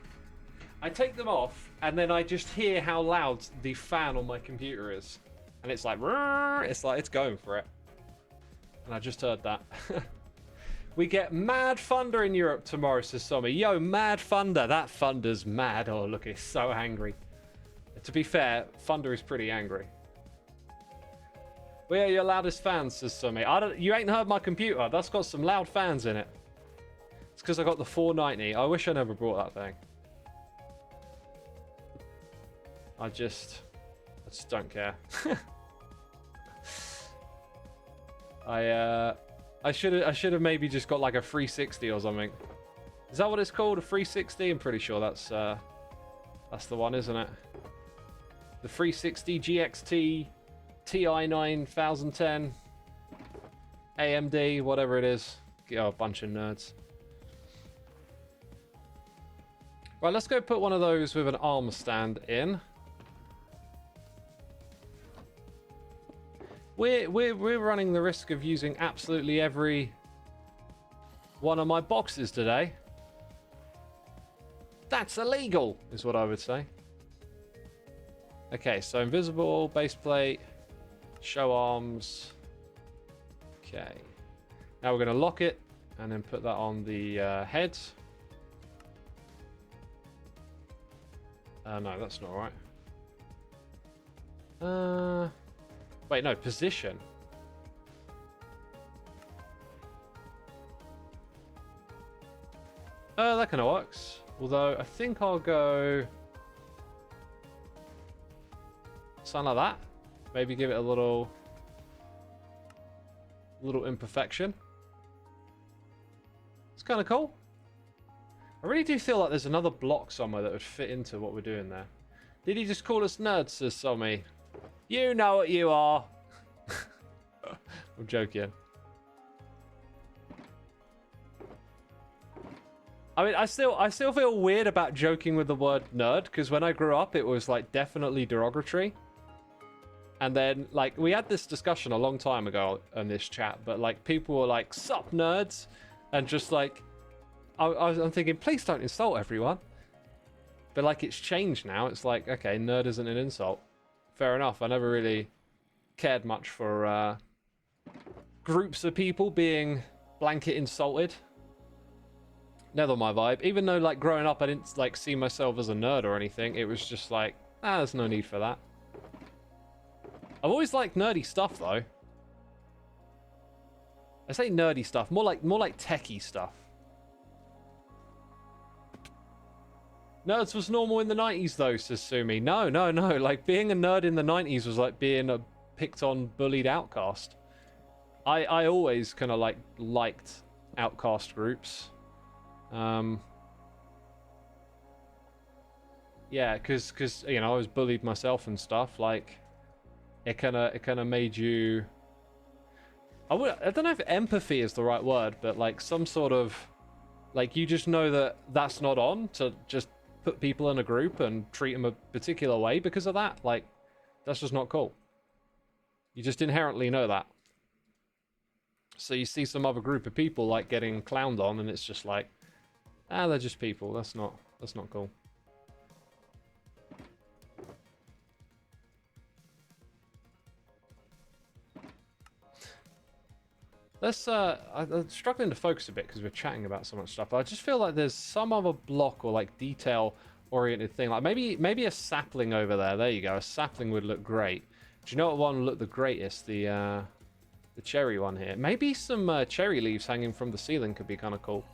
I take them off and then I just hear how loud the fan on my computer is. And it's like it's going for it. And I just heard that. We get mad thunder in Europe tomorrow, says Tommy. Yo, mad thunder. That thunder's mad. Oh, look, it's so angry. To be fair, thunder is pretty angry. Well, yeah, your loudest fans, says Tommy. You ain't heard my computer. That's got some loud fans in it. It's because I got the 490. I wish I never brought that thing. I just don't care. I should have maybe just got like a 360 or something. Is that what it's called? A 360? I'm pretty sure that's the one, isn't it? The 360 GXT TI 9010 AMD, whatever it is. Oh, a bunch of nerds. Right, let's go put one of those with an arm stand in. We're running the risk of using absolutely every one of my boxes today. That's illegal, is what I would say. Okay, so invisible, base plate, show arms. Okay. Now we're going to lock it and then put that on the heads. No, that's not right. Wait, no, position. That kind of works. Although, I think I'll go something like that. Maybe give it a little imperfection. It's kind of cool. I really do feel like there's another block somewhere that would fit into what we're doing there. Did he just call us nerds, says Somi? You know what you are. I'm joking. I mean, I still feel weird about joking with the word nerd, because when I grew up, it was like definitely derogatory. And then, like, we had this discussion a long time ago in this chat, but like people were like, "Sup, nerds," and just like, I'm thinking, please don't insult everyone. But like, it's changed now. It's like, okay, nerd isn't an insult. Fair enough. I never really cared much for groups of people being blanket insulted. Never my vibe. Even though, like, growing up, I didn't like see myself as a nerd or anything. It was just like, there's no need for that. I've always liked nerdy stuff, though. I say nerdy stuff, more like techie stuff. Nerds was normal in the 90s, though, says Sumi. No. Like, being a nerd in the 90s was like being a picked on, bullied outcast. I always kind of like liked outcast groups. Yeah, because you know, I was bullied myself and stuff. Like, it kind of made you. I don't know if empathy is the right word, but like some sort of, like, you just know that that's not on to just put people in a group and treat them a particular way because of that. Like, that's just not cool. You just inherently know that. So you see some other group of people like getting clowned on, and it's just like, they're just people. That's not cool. Let's I'm struggling to focus a bit because we're chatting about so much stuff. But I just feel like there's some other block or like detail oriented thing. Like maybe a sapling over there. There you go. A sapling would look great. Do you know what one would look the greatest? The cherry one here. Maybe some cherry leaves hanging from the ceiling could be kind of cool.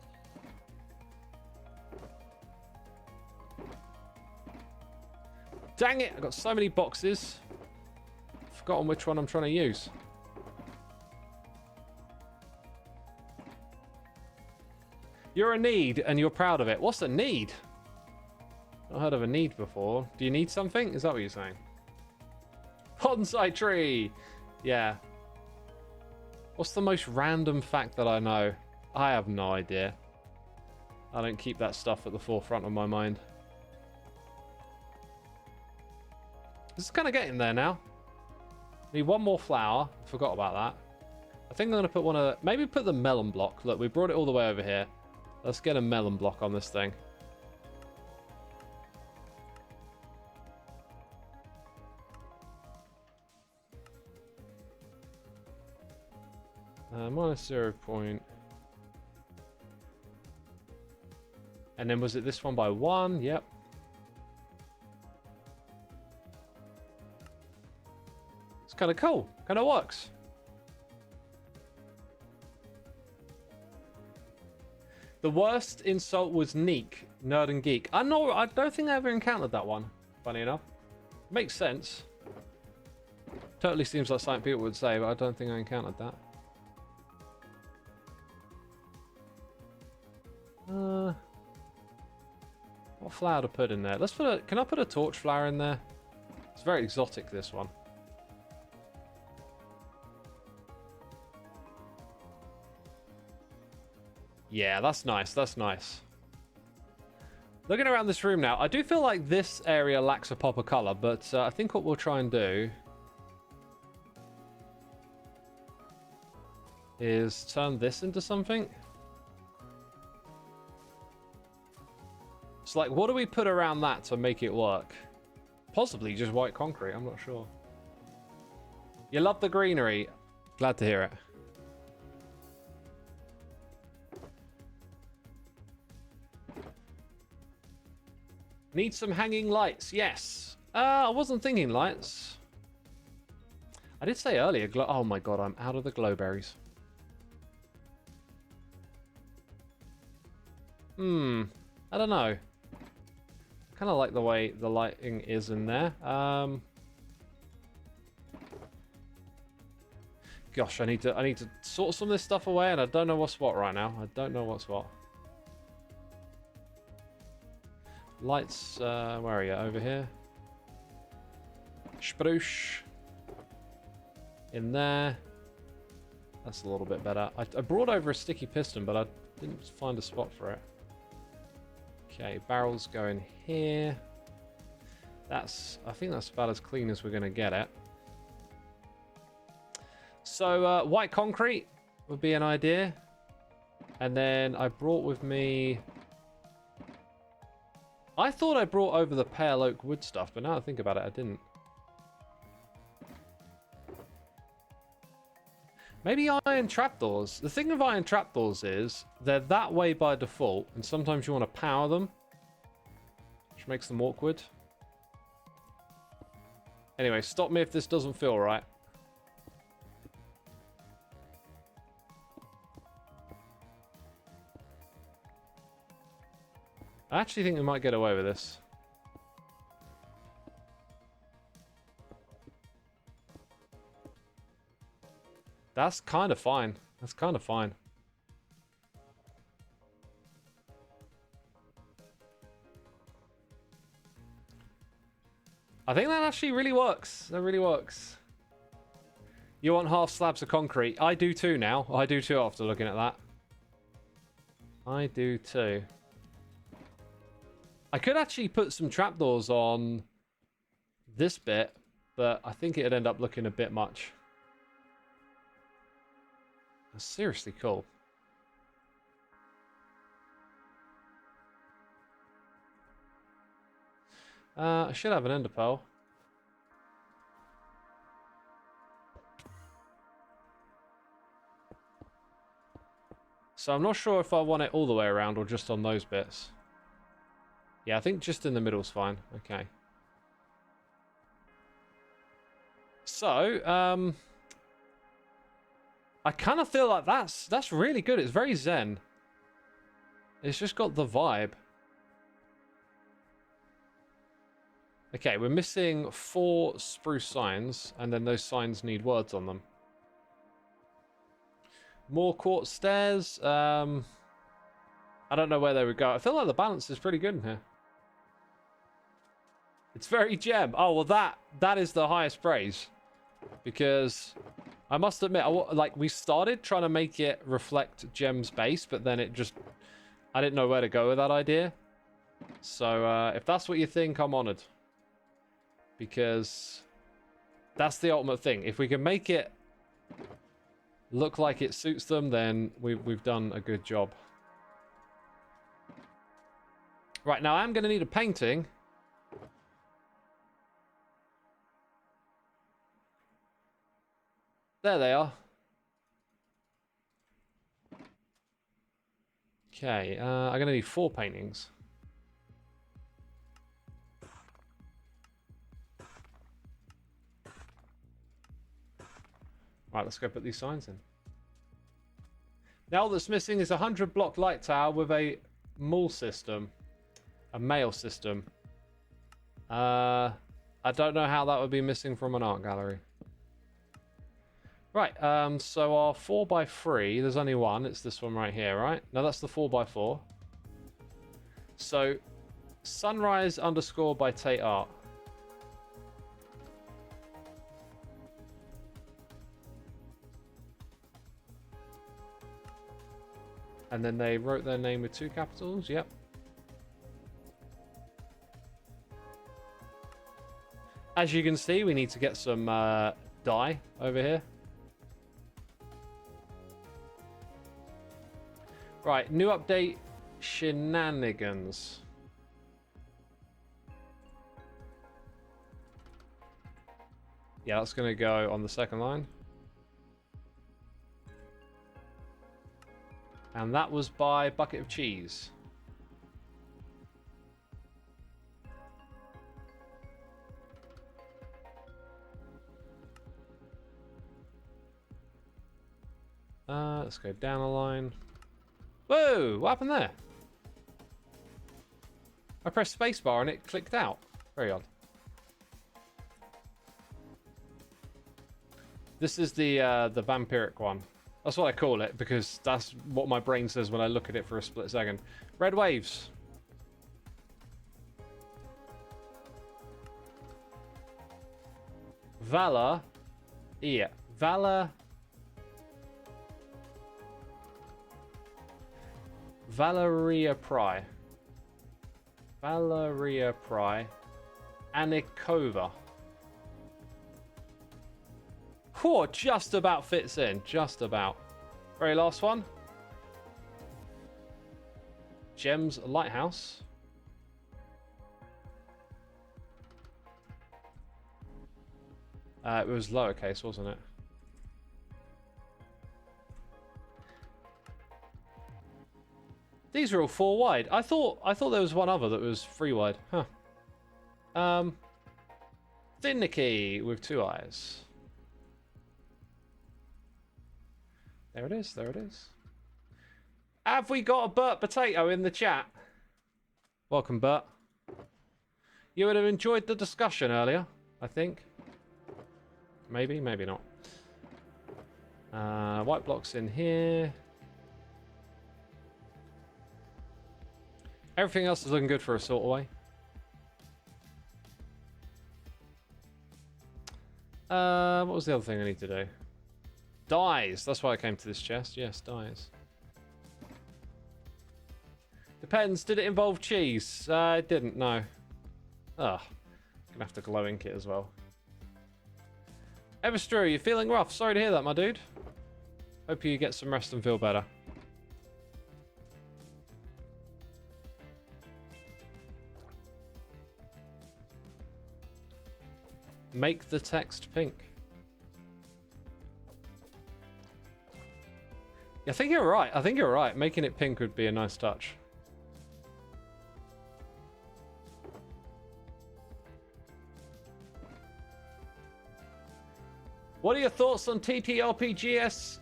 Dang it! I've got so many boxes. Forgotten which one I'm trying to use. You're a need, and you're proud of it. What's a need? Not heard of a need before. Do you need something? Is that what you're saying? Bonsai tree! Yeah. What's the most random fact that I know? I have no idea. I don't keep that stuff at the forefront of my mind. This is kind of getting there now. Need one more flower. Forgot about that. I think I'm going to put one of... Maybe put the melon block. Look, we brought it all the way over here. Let's get a melon block on this thing. Minus 0 point. And then was it this one by 1? Yep. It's kind of cool. Kind of works. The worst insult was Neek, nerd and geek. I don't think I ever encountered that one, funny enough. Makes sense. Totally seems like something people would say, but I don't think I encountered that. What flower to put in there? Let's put a... Can I put a torch flower in there? It's very exotic, this one. Yeah, that's nice. That's nice. Looking around this room now, I do feel like this area lacks a pop of color, but I think what we'll try and do is turn this into something. So, like, what do we put around that to make it work? Possibly just white concrete, I'm not sure. You love the greenery. Glad to hear it. Need some hanging lights, yes. I wasn't thinking lights. I did say earlier, oh my god, I'm out of the glowberries. I don't know. Kind of like the way the lighting is in there. Gosh, I need to sort some of this stuff away, and I don't know what's what right now. I don't know what's what. Lights, where are you? Over here. Spruce. In there. That's a little bit better. I brought over a sticky piston, but I didn't find a spot for it. Okay, barrels going here. I think that's about as clean as we're going to get it. So, white concrete would be an idea. And then I brought with me... I thought I brought over the pale oak wood stuff, but now I think about it, I didn't. Maybe iron trapdoors. The thing with iron trapdoors is they're that way by default, and sometimes you want to power them, which makes them awkward. Anyway, stop me if this doesn't feel right. I actually think we might get away with this. That's kind of fine. That's kind of fine. I think that actually really works. That really works. You want half slabs of concrete? I do too now. I do too after looking at that. I do too. I could actually put some trapdoors on this bit, but I think it'd end up looking a bit much. That's seriously cool. I should have an ender pearl. So I'm not sure if I want it all the way around or just on those bits. Yeah, I think just in the middle is fine. Okay. So, I kind of feel like that's really good. It's very zen. It's just got the vibe. Okay, we're missing 4 spruce signs, and then those signs need words on them. More quartz stairs. I don't know where they would go. I feel like the balance is pretty good in here. It's very gem. Oh, well, that is the highest praise. Because I must admit, like, we started trying to make it reflect Gem's base, but then it just... I didn't know where to go with that idea. So, if that's what you think, I'm honored. Because that's the ultimate thing. If we can make it look like it suits them, then we've done a good job. Right, now I'm going to need a painting. There they are. Okay, I'm going to need 4 paintings. Right, let's go put these signs in. Now all that's missing is a 100-block light tower with a mall system. A mail system. I don't know how that would be missing from an art gallery. Right, so our 4x3, there's only one. It's this one right here, right? No, that's the 4x4. So, sunrise _ by Tate Art. And then they wrote their name with 2 capitals, yep. As you can see, we need to get some dye over here. Right, new update, shenanigans. Yeah, that's going to go on the second line. And that was by Bucket of Cheese. Let's go down a line. Whoa! What happened there? I pressed spacebar and it clicked out. Very odd. This is the vampiric one. That's what I call it because that's what my brain says when I look at it for a split second. Red waves. Valor. Yeah. Valor. Valeria Pry. Valeria Pry. Anikova. Whew, just about fits in. Just about. Very last one. Gem's Lighthouse. It was lowercase, wasn't it? These are all 4 wide. I thought there was one other that was 3 wide. Huh. Finicky with 2 eyes. There it is. There it is. Have we got a Burt Potato in the chat? Welcome, Burt. You would have enjoyed the discussion earlier, I think. Maybe, maybe not. White blocks in here. Everything else is looking good for a sort away. What was the other thing I need to do? Dyes. That's why I came to this chest. Yes, dyes. Depends. Did it involve cheese? It didn't, no. Ugh. Gonna have to glow ink it as well. Everstrew, you're feeling rough. Sorry to hear that, my dude. Hope you get some rest and feel better. Make the text pink. I think you're right. I think you're right. Making it pink would be a nice touch. What are your thoughts on TTRPGs,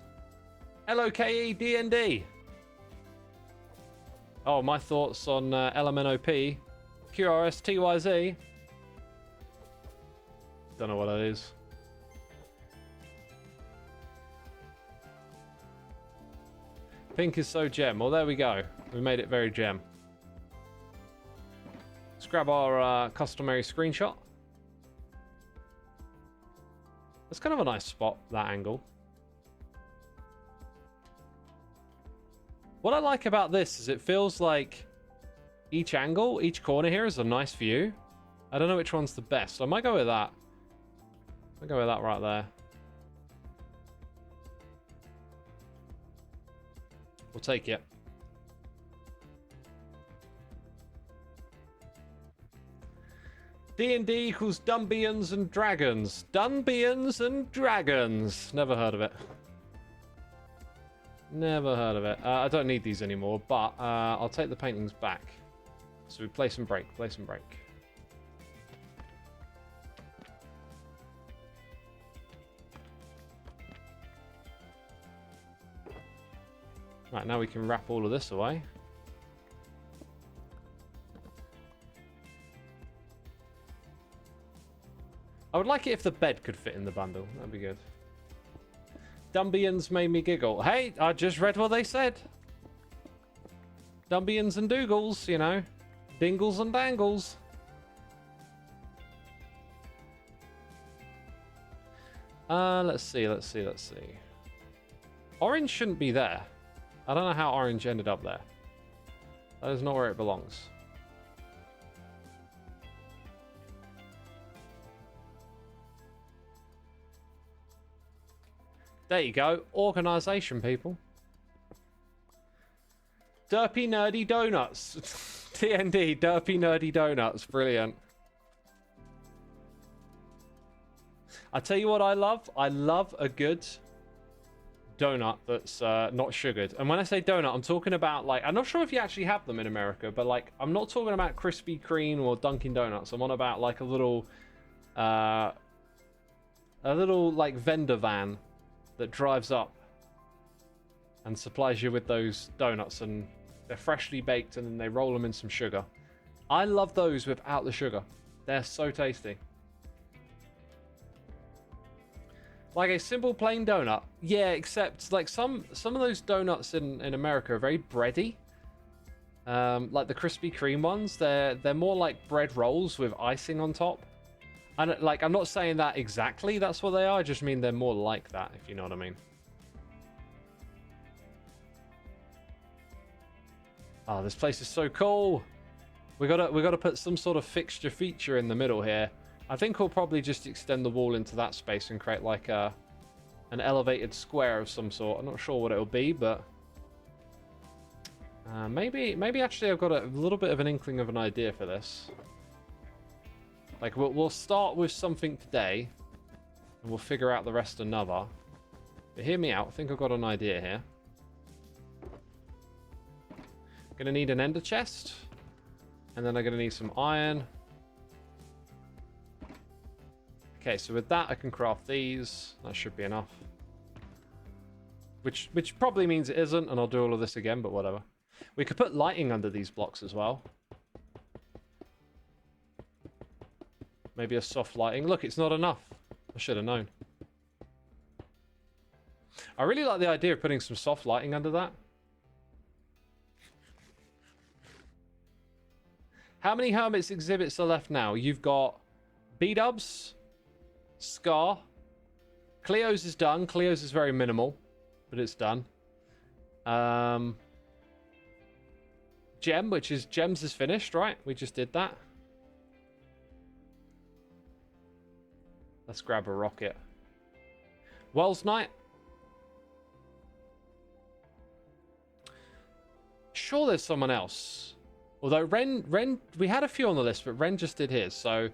LOKE, D&D? Oh, my thoughts on LMNOP, QRS, TYZ. Don't know what that is. Pink is so gem. Well, there we go. We made it very gem. Let's grab our customary screenshot. It's kind of a nice spot, that angle. What I like about this is it feels like each angle, each corner here is a nice view. I don't know which one's the best, so I might go with that. I'll go with that right there. We'll take it. D&D equals Dunbians and Dragons. Dunbians and Dragons. Never heard of it. Never heard of it. I don't need these anymore, but I'll take the paintings back. So we place and break, place and break. Right, now we can wrap all of this away. I would like it if the bed could fit in the bundle. That'd be good. Dumbians made me giggle. Hey, I just read what they said. Dumbians and Doogles, you know. Dingles and dangles. Let's see, let's see, let's see. Orange shouldn't be there. I don't know how orange ended up there. That is not where it belongs. There you go. Organisation, people. Derpy Nerdy Donuts. TND, Derpy Nerdy Donuts. Brilliant. I tell you what I love. I love a good donut that's not sugared. And when I say donut, I'm talking about, like, I'm not sure if you actually have them in America, but, like, I'm not talking about Krispy Kreme or Dunkin' Donuts. I'm on about, like, a little like, vendor van that drives up and supplies you with those donuts, and they're freshly baked and then they roll them in some sugar. I love those without the sugar. They're so tasty. Like a simple plain donut. Yeah, except like some of those donuts in America are very bready. Like the Krispy Kreme ones, they're more like bread rolls with icing on top. And like, I'm not saying that exactly that's what they are. I just mean they're more like that, if you know what I mean. Oh, this place is so cool. We gotta put some sort of fixture feature in the middle here. I think we'll probably just extend the wall into that space and create like an elevated square of some sort. I'm not sure what it'll be, but maybe actually I've got a little bit of an inkling of an idea for this. Like we'll start with something today, and we'll figure out the rest another. But hear me out. I think I've got an idea here. Gonna need an ender chest, and then I'm gonna need some iron. Okay, so with that I can craft these. That should be enough. Which probably means it isn't, and I'll do all of this again, but whatever. We could put lighting under these blocks as well. Maybe a soft lighting. Look, it's not enough. I should have known. I really like the idea of putting some soft lighting under that. How many Hermit's exhibits are left now? You've got B-dubs, Scar, Cleo's is done. Cleo's is very minimal, but it's done. Gem, which is Gems is finished, right? We just did that. Let's grab a rocket. Wells Knight. Sure, there's someone else. Although Ren, we had a few on the list, but Ren just did his. So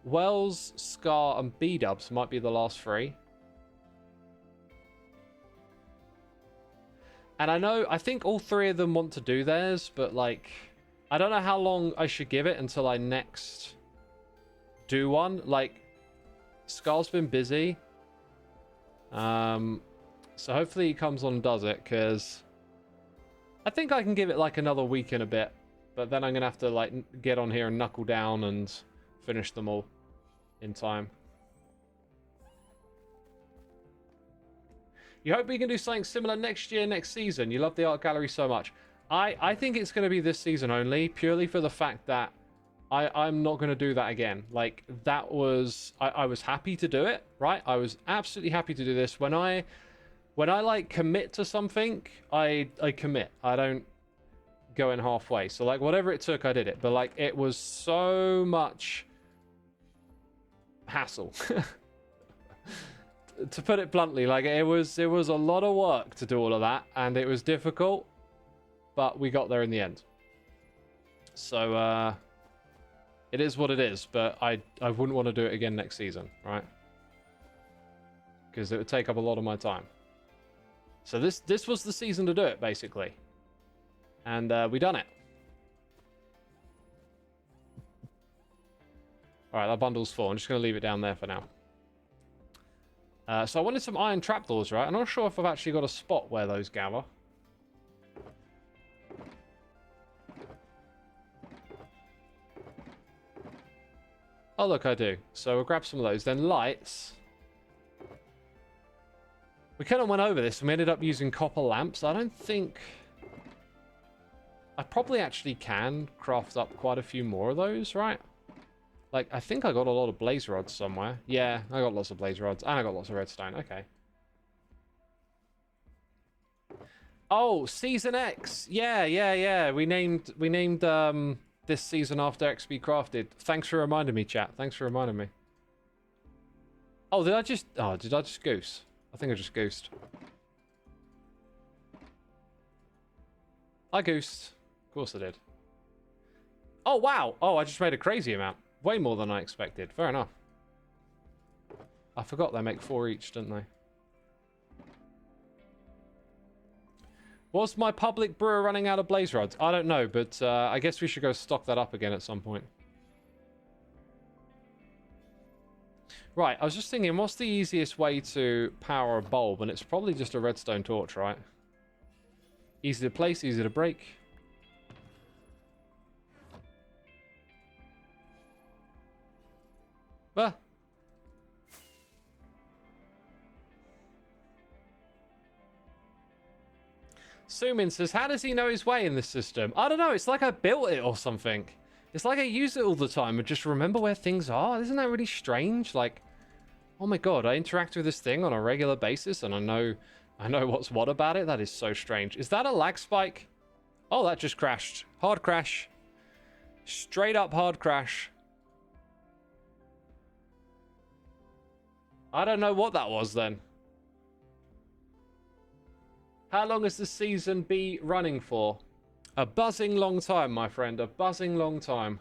Wells, Scar, and B-dubs might be the last three. And I think all three of them want to do theirs, but like, I don't know how long I should give it until I next do one. Like, Scar's been busy. So hopefully he comes on and does it, because I think I can give it like another week and a bit. But then I'm going to have to like get on here and knuckle down and finish them all in time. You hope we can do something similar next year, next season. You love the art gallery so much. I think it's going to be this season only, purely for the fact that I'm not going to do that again. Like, that was... I was happy to do it, right? I was absolutely happy to do this. When I like, commit to something, I commit. I don't go in halfway. So, like, whatever it took, I did it. But, like, it was so much hassle. To put it bluntly, like, it was a lot of work to do all of that, and it was difficult, but we got there in the end. So, it is what it is, but I wouldn't want to do it again next season, right? Because it would take up a lot of my time. So this was the season to do it, basically. And we done it. Alright, that bundle's full. I'm just going to leave it down there for now. So I wanted some iron trapdoors, right? I'm not sure if I've actually got a spot where those gather. Oh, look, I do. So we'll grab some of those. Then lights. We kind of went over this and we ended up using copper lamps. I don't think... I probably actually can craft up quite a few more of those, right? Like, I think I got a lot of blaze rods somewhere. Yeah, I got lots of blaze rods. And I got lots of redstone. Okay. Oh, Season X. Yeah. We named this season after XP Crafted. Thanks for reminding me, chat. Thanks for reminding me. Oh, did I just goose? I think I just goosed. I goosed. Of course I did. Oh, wow. Oh, I just made a crazy amount. Way more than I expected. Fair enough. I forgot they make 4 each, didn't they? Was my public brewer running out of blaze rods? I don't know, but I guess we should go stock that up again at some point. Right, I was just thinking, what's the easiest way to power a bulb? And it's probably just a redstone torch, right? Easy to place, easy to break. Ah. Sumin says, how does he know his way in this system? I don't know, it's like I built it or something. It's like I use it all the time and just remember where things are. Isn't that really strange? Like, oh my god, I interact with this thing on a regular basis and I know what's what about it. That is so strange. Is that a lag spike? Oh, that just crashed. Hard crash. Straight up hard crash. I don't know what that was then. How long has the season be running for? A buzzing long time, my friend. A buzzing long time.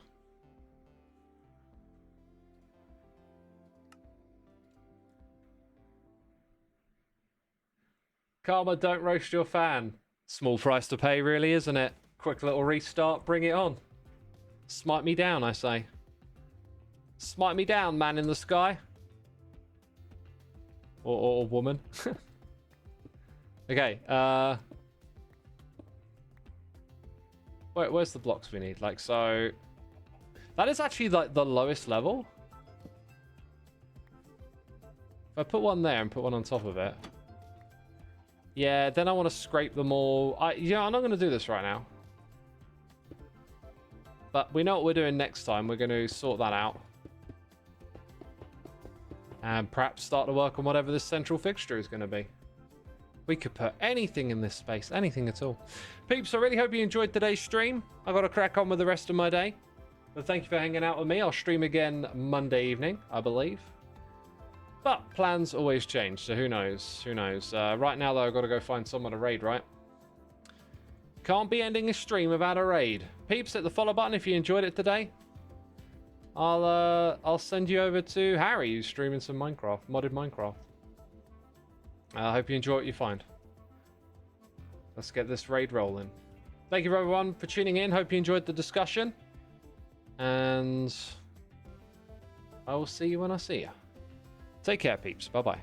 Karma, don't roast your fan. Small price to pay, really, isn't it? Quick little restart. Bring it on. Smite me down, I say. Smite me down, man in the sky. Or woman. Okay, where's the blocks we need? Like, so... That is actually, like, the lowest level. If I put one there and put one on top of it... Yeah, then I want to scrape them all. Yeah, I'm not going to do this right now. But we know what we're doing next time. We're going to sort that out. And perhaps start to work on whatever this central fixture is going to be. We could put anything in this space. Anything at all. Peeps, I really hope you enjoyed today's stream. I've got to crack on with the rest of my day. But thank you for hanging out with me. I'll stream again Monday evening, I believe. But plans always change, so who knows? Who knows? Right now, though, I've got to go find someone to raid, right? Can't be ending a stream without a raid. Peeps, hit the follow button if you enjoyed it today. I'll send you over to Harry, who's streaming some Minecraft, modded Minecraft. I hope you enjoy what you find. Let's get this raid rolling. Thank you, everyone, for tuning in. Hope you enjoyed the discussion. And I will see you when I see you. Take care, peeps. Bye-bye.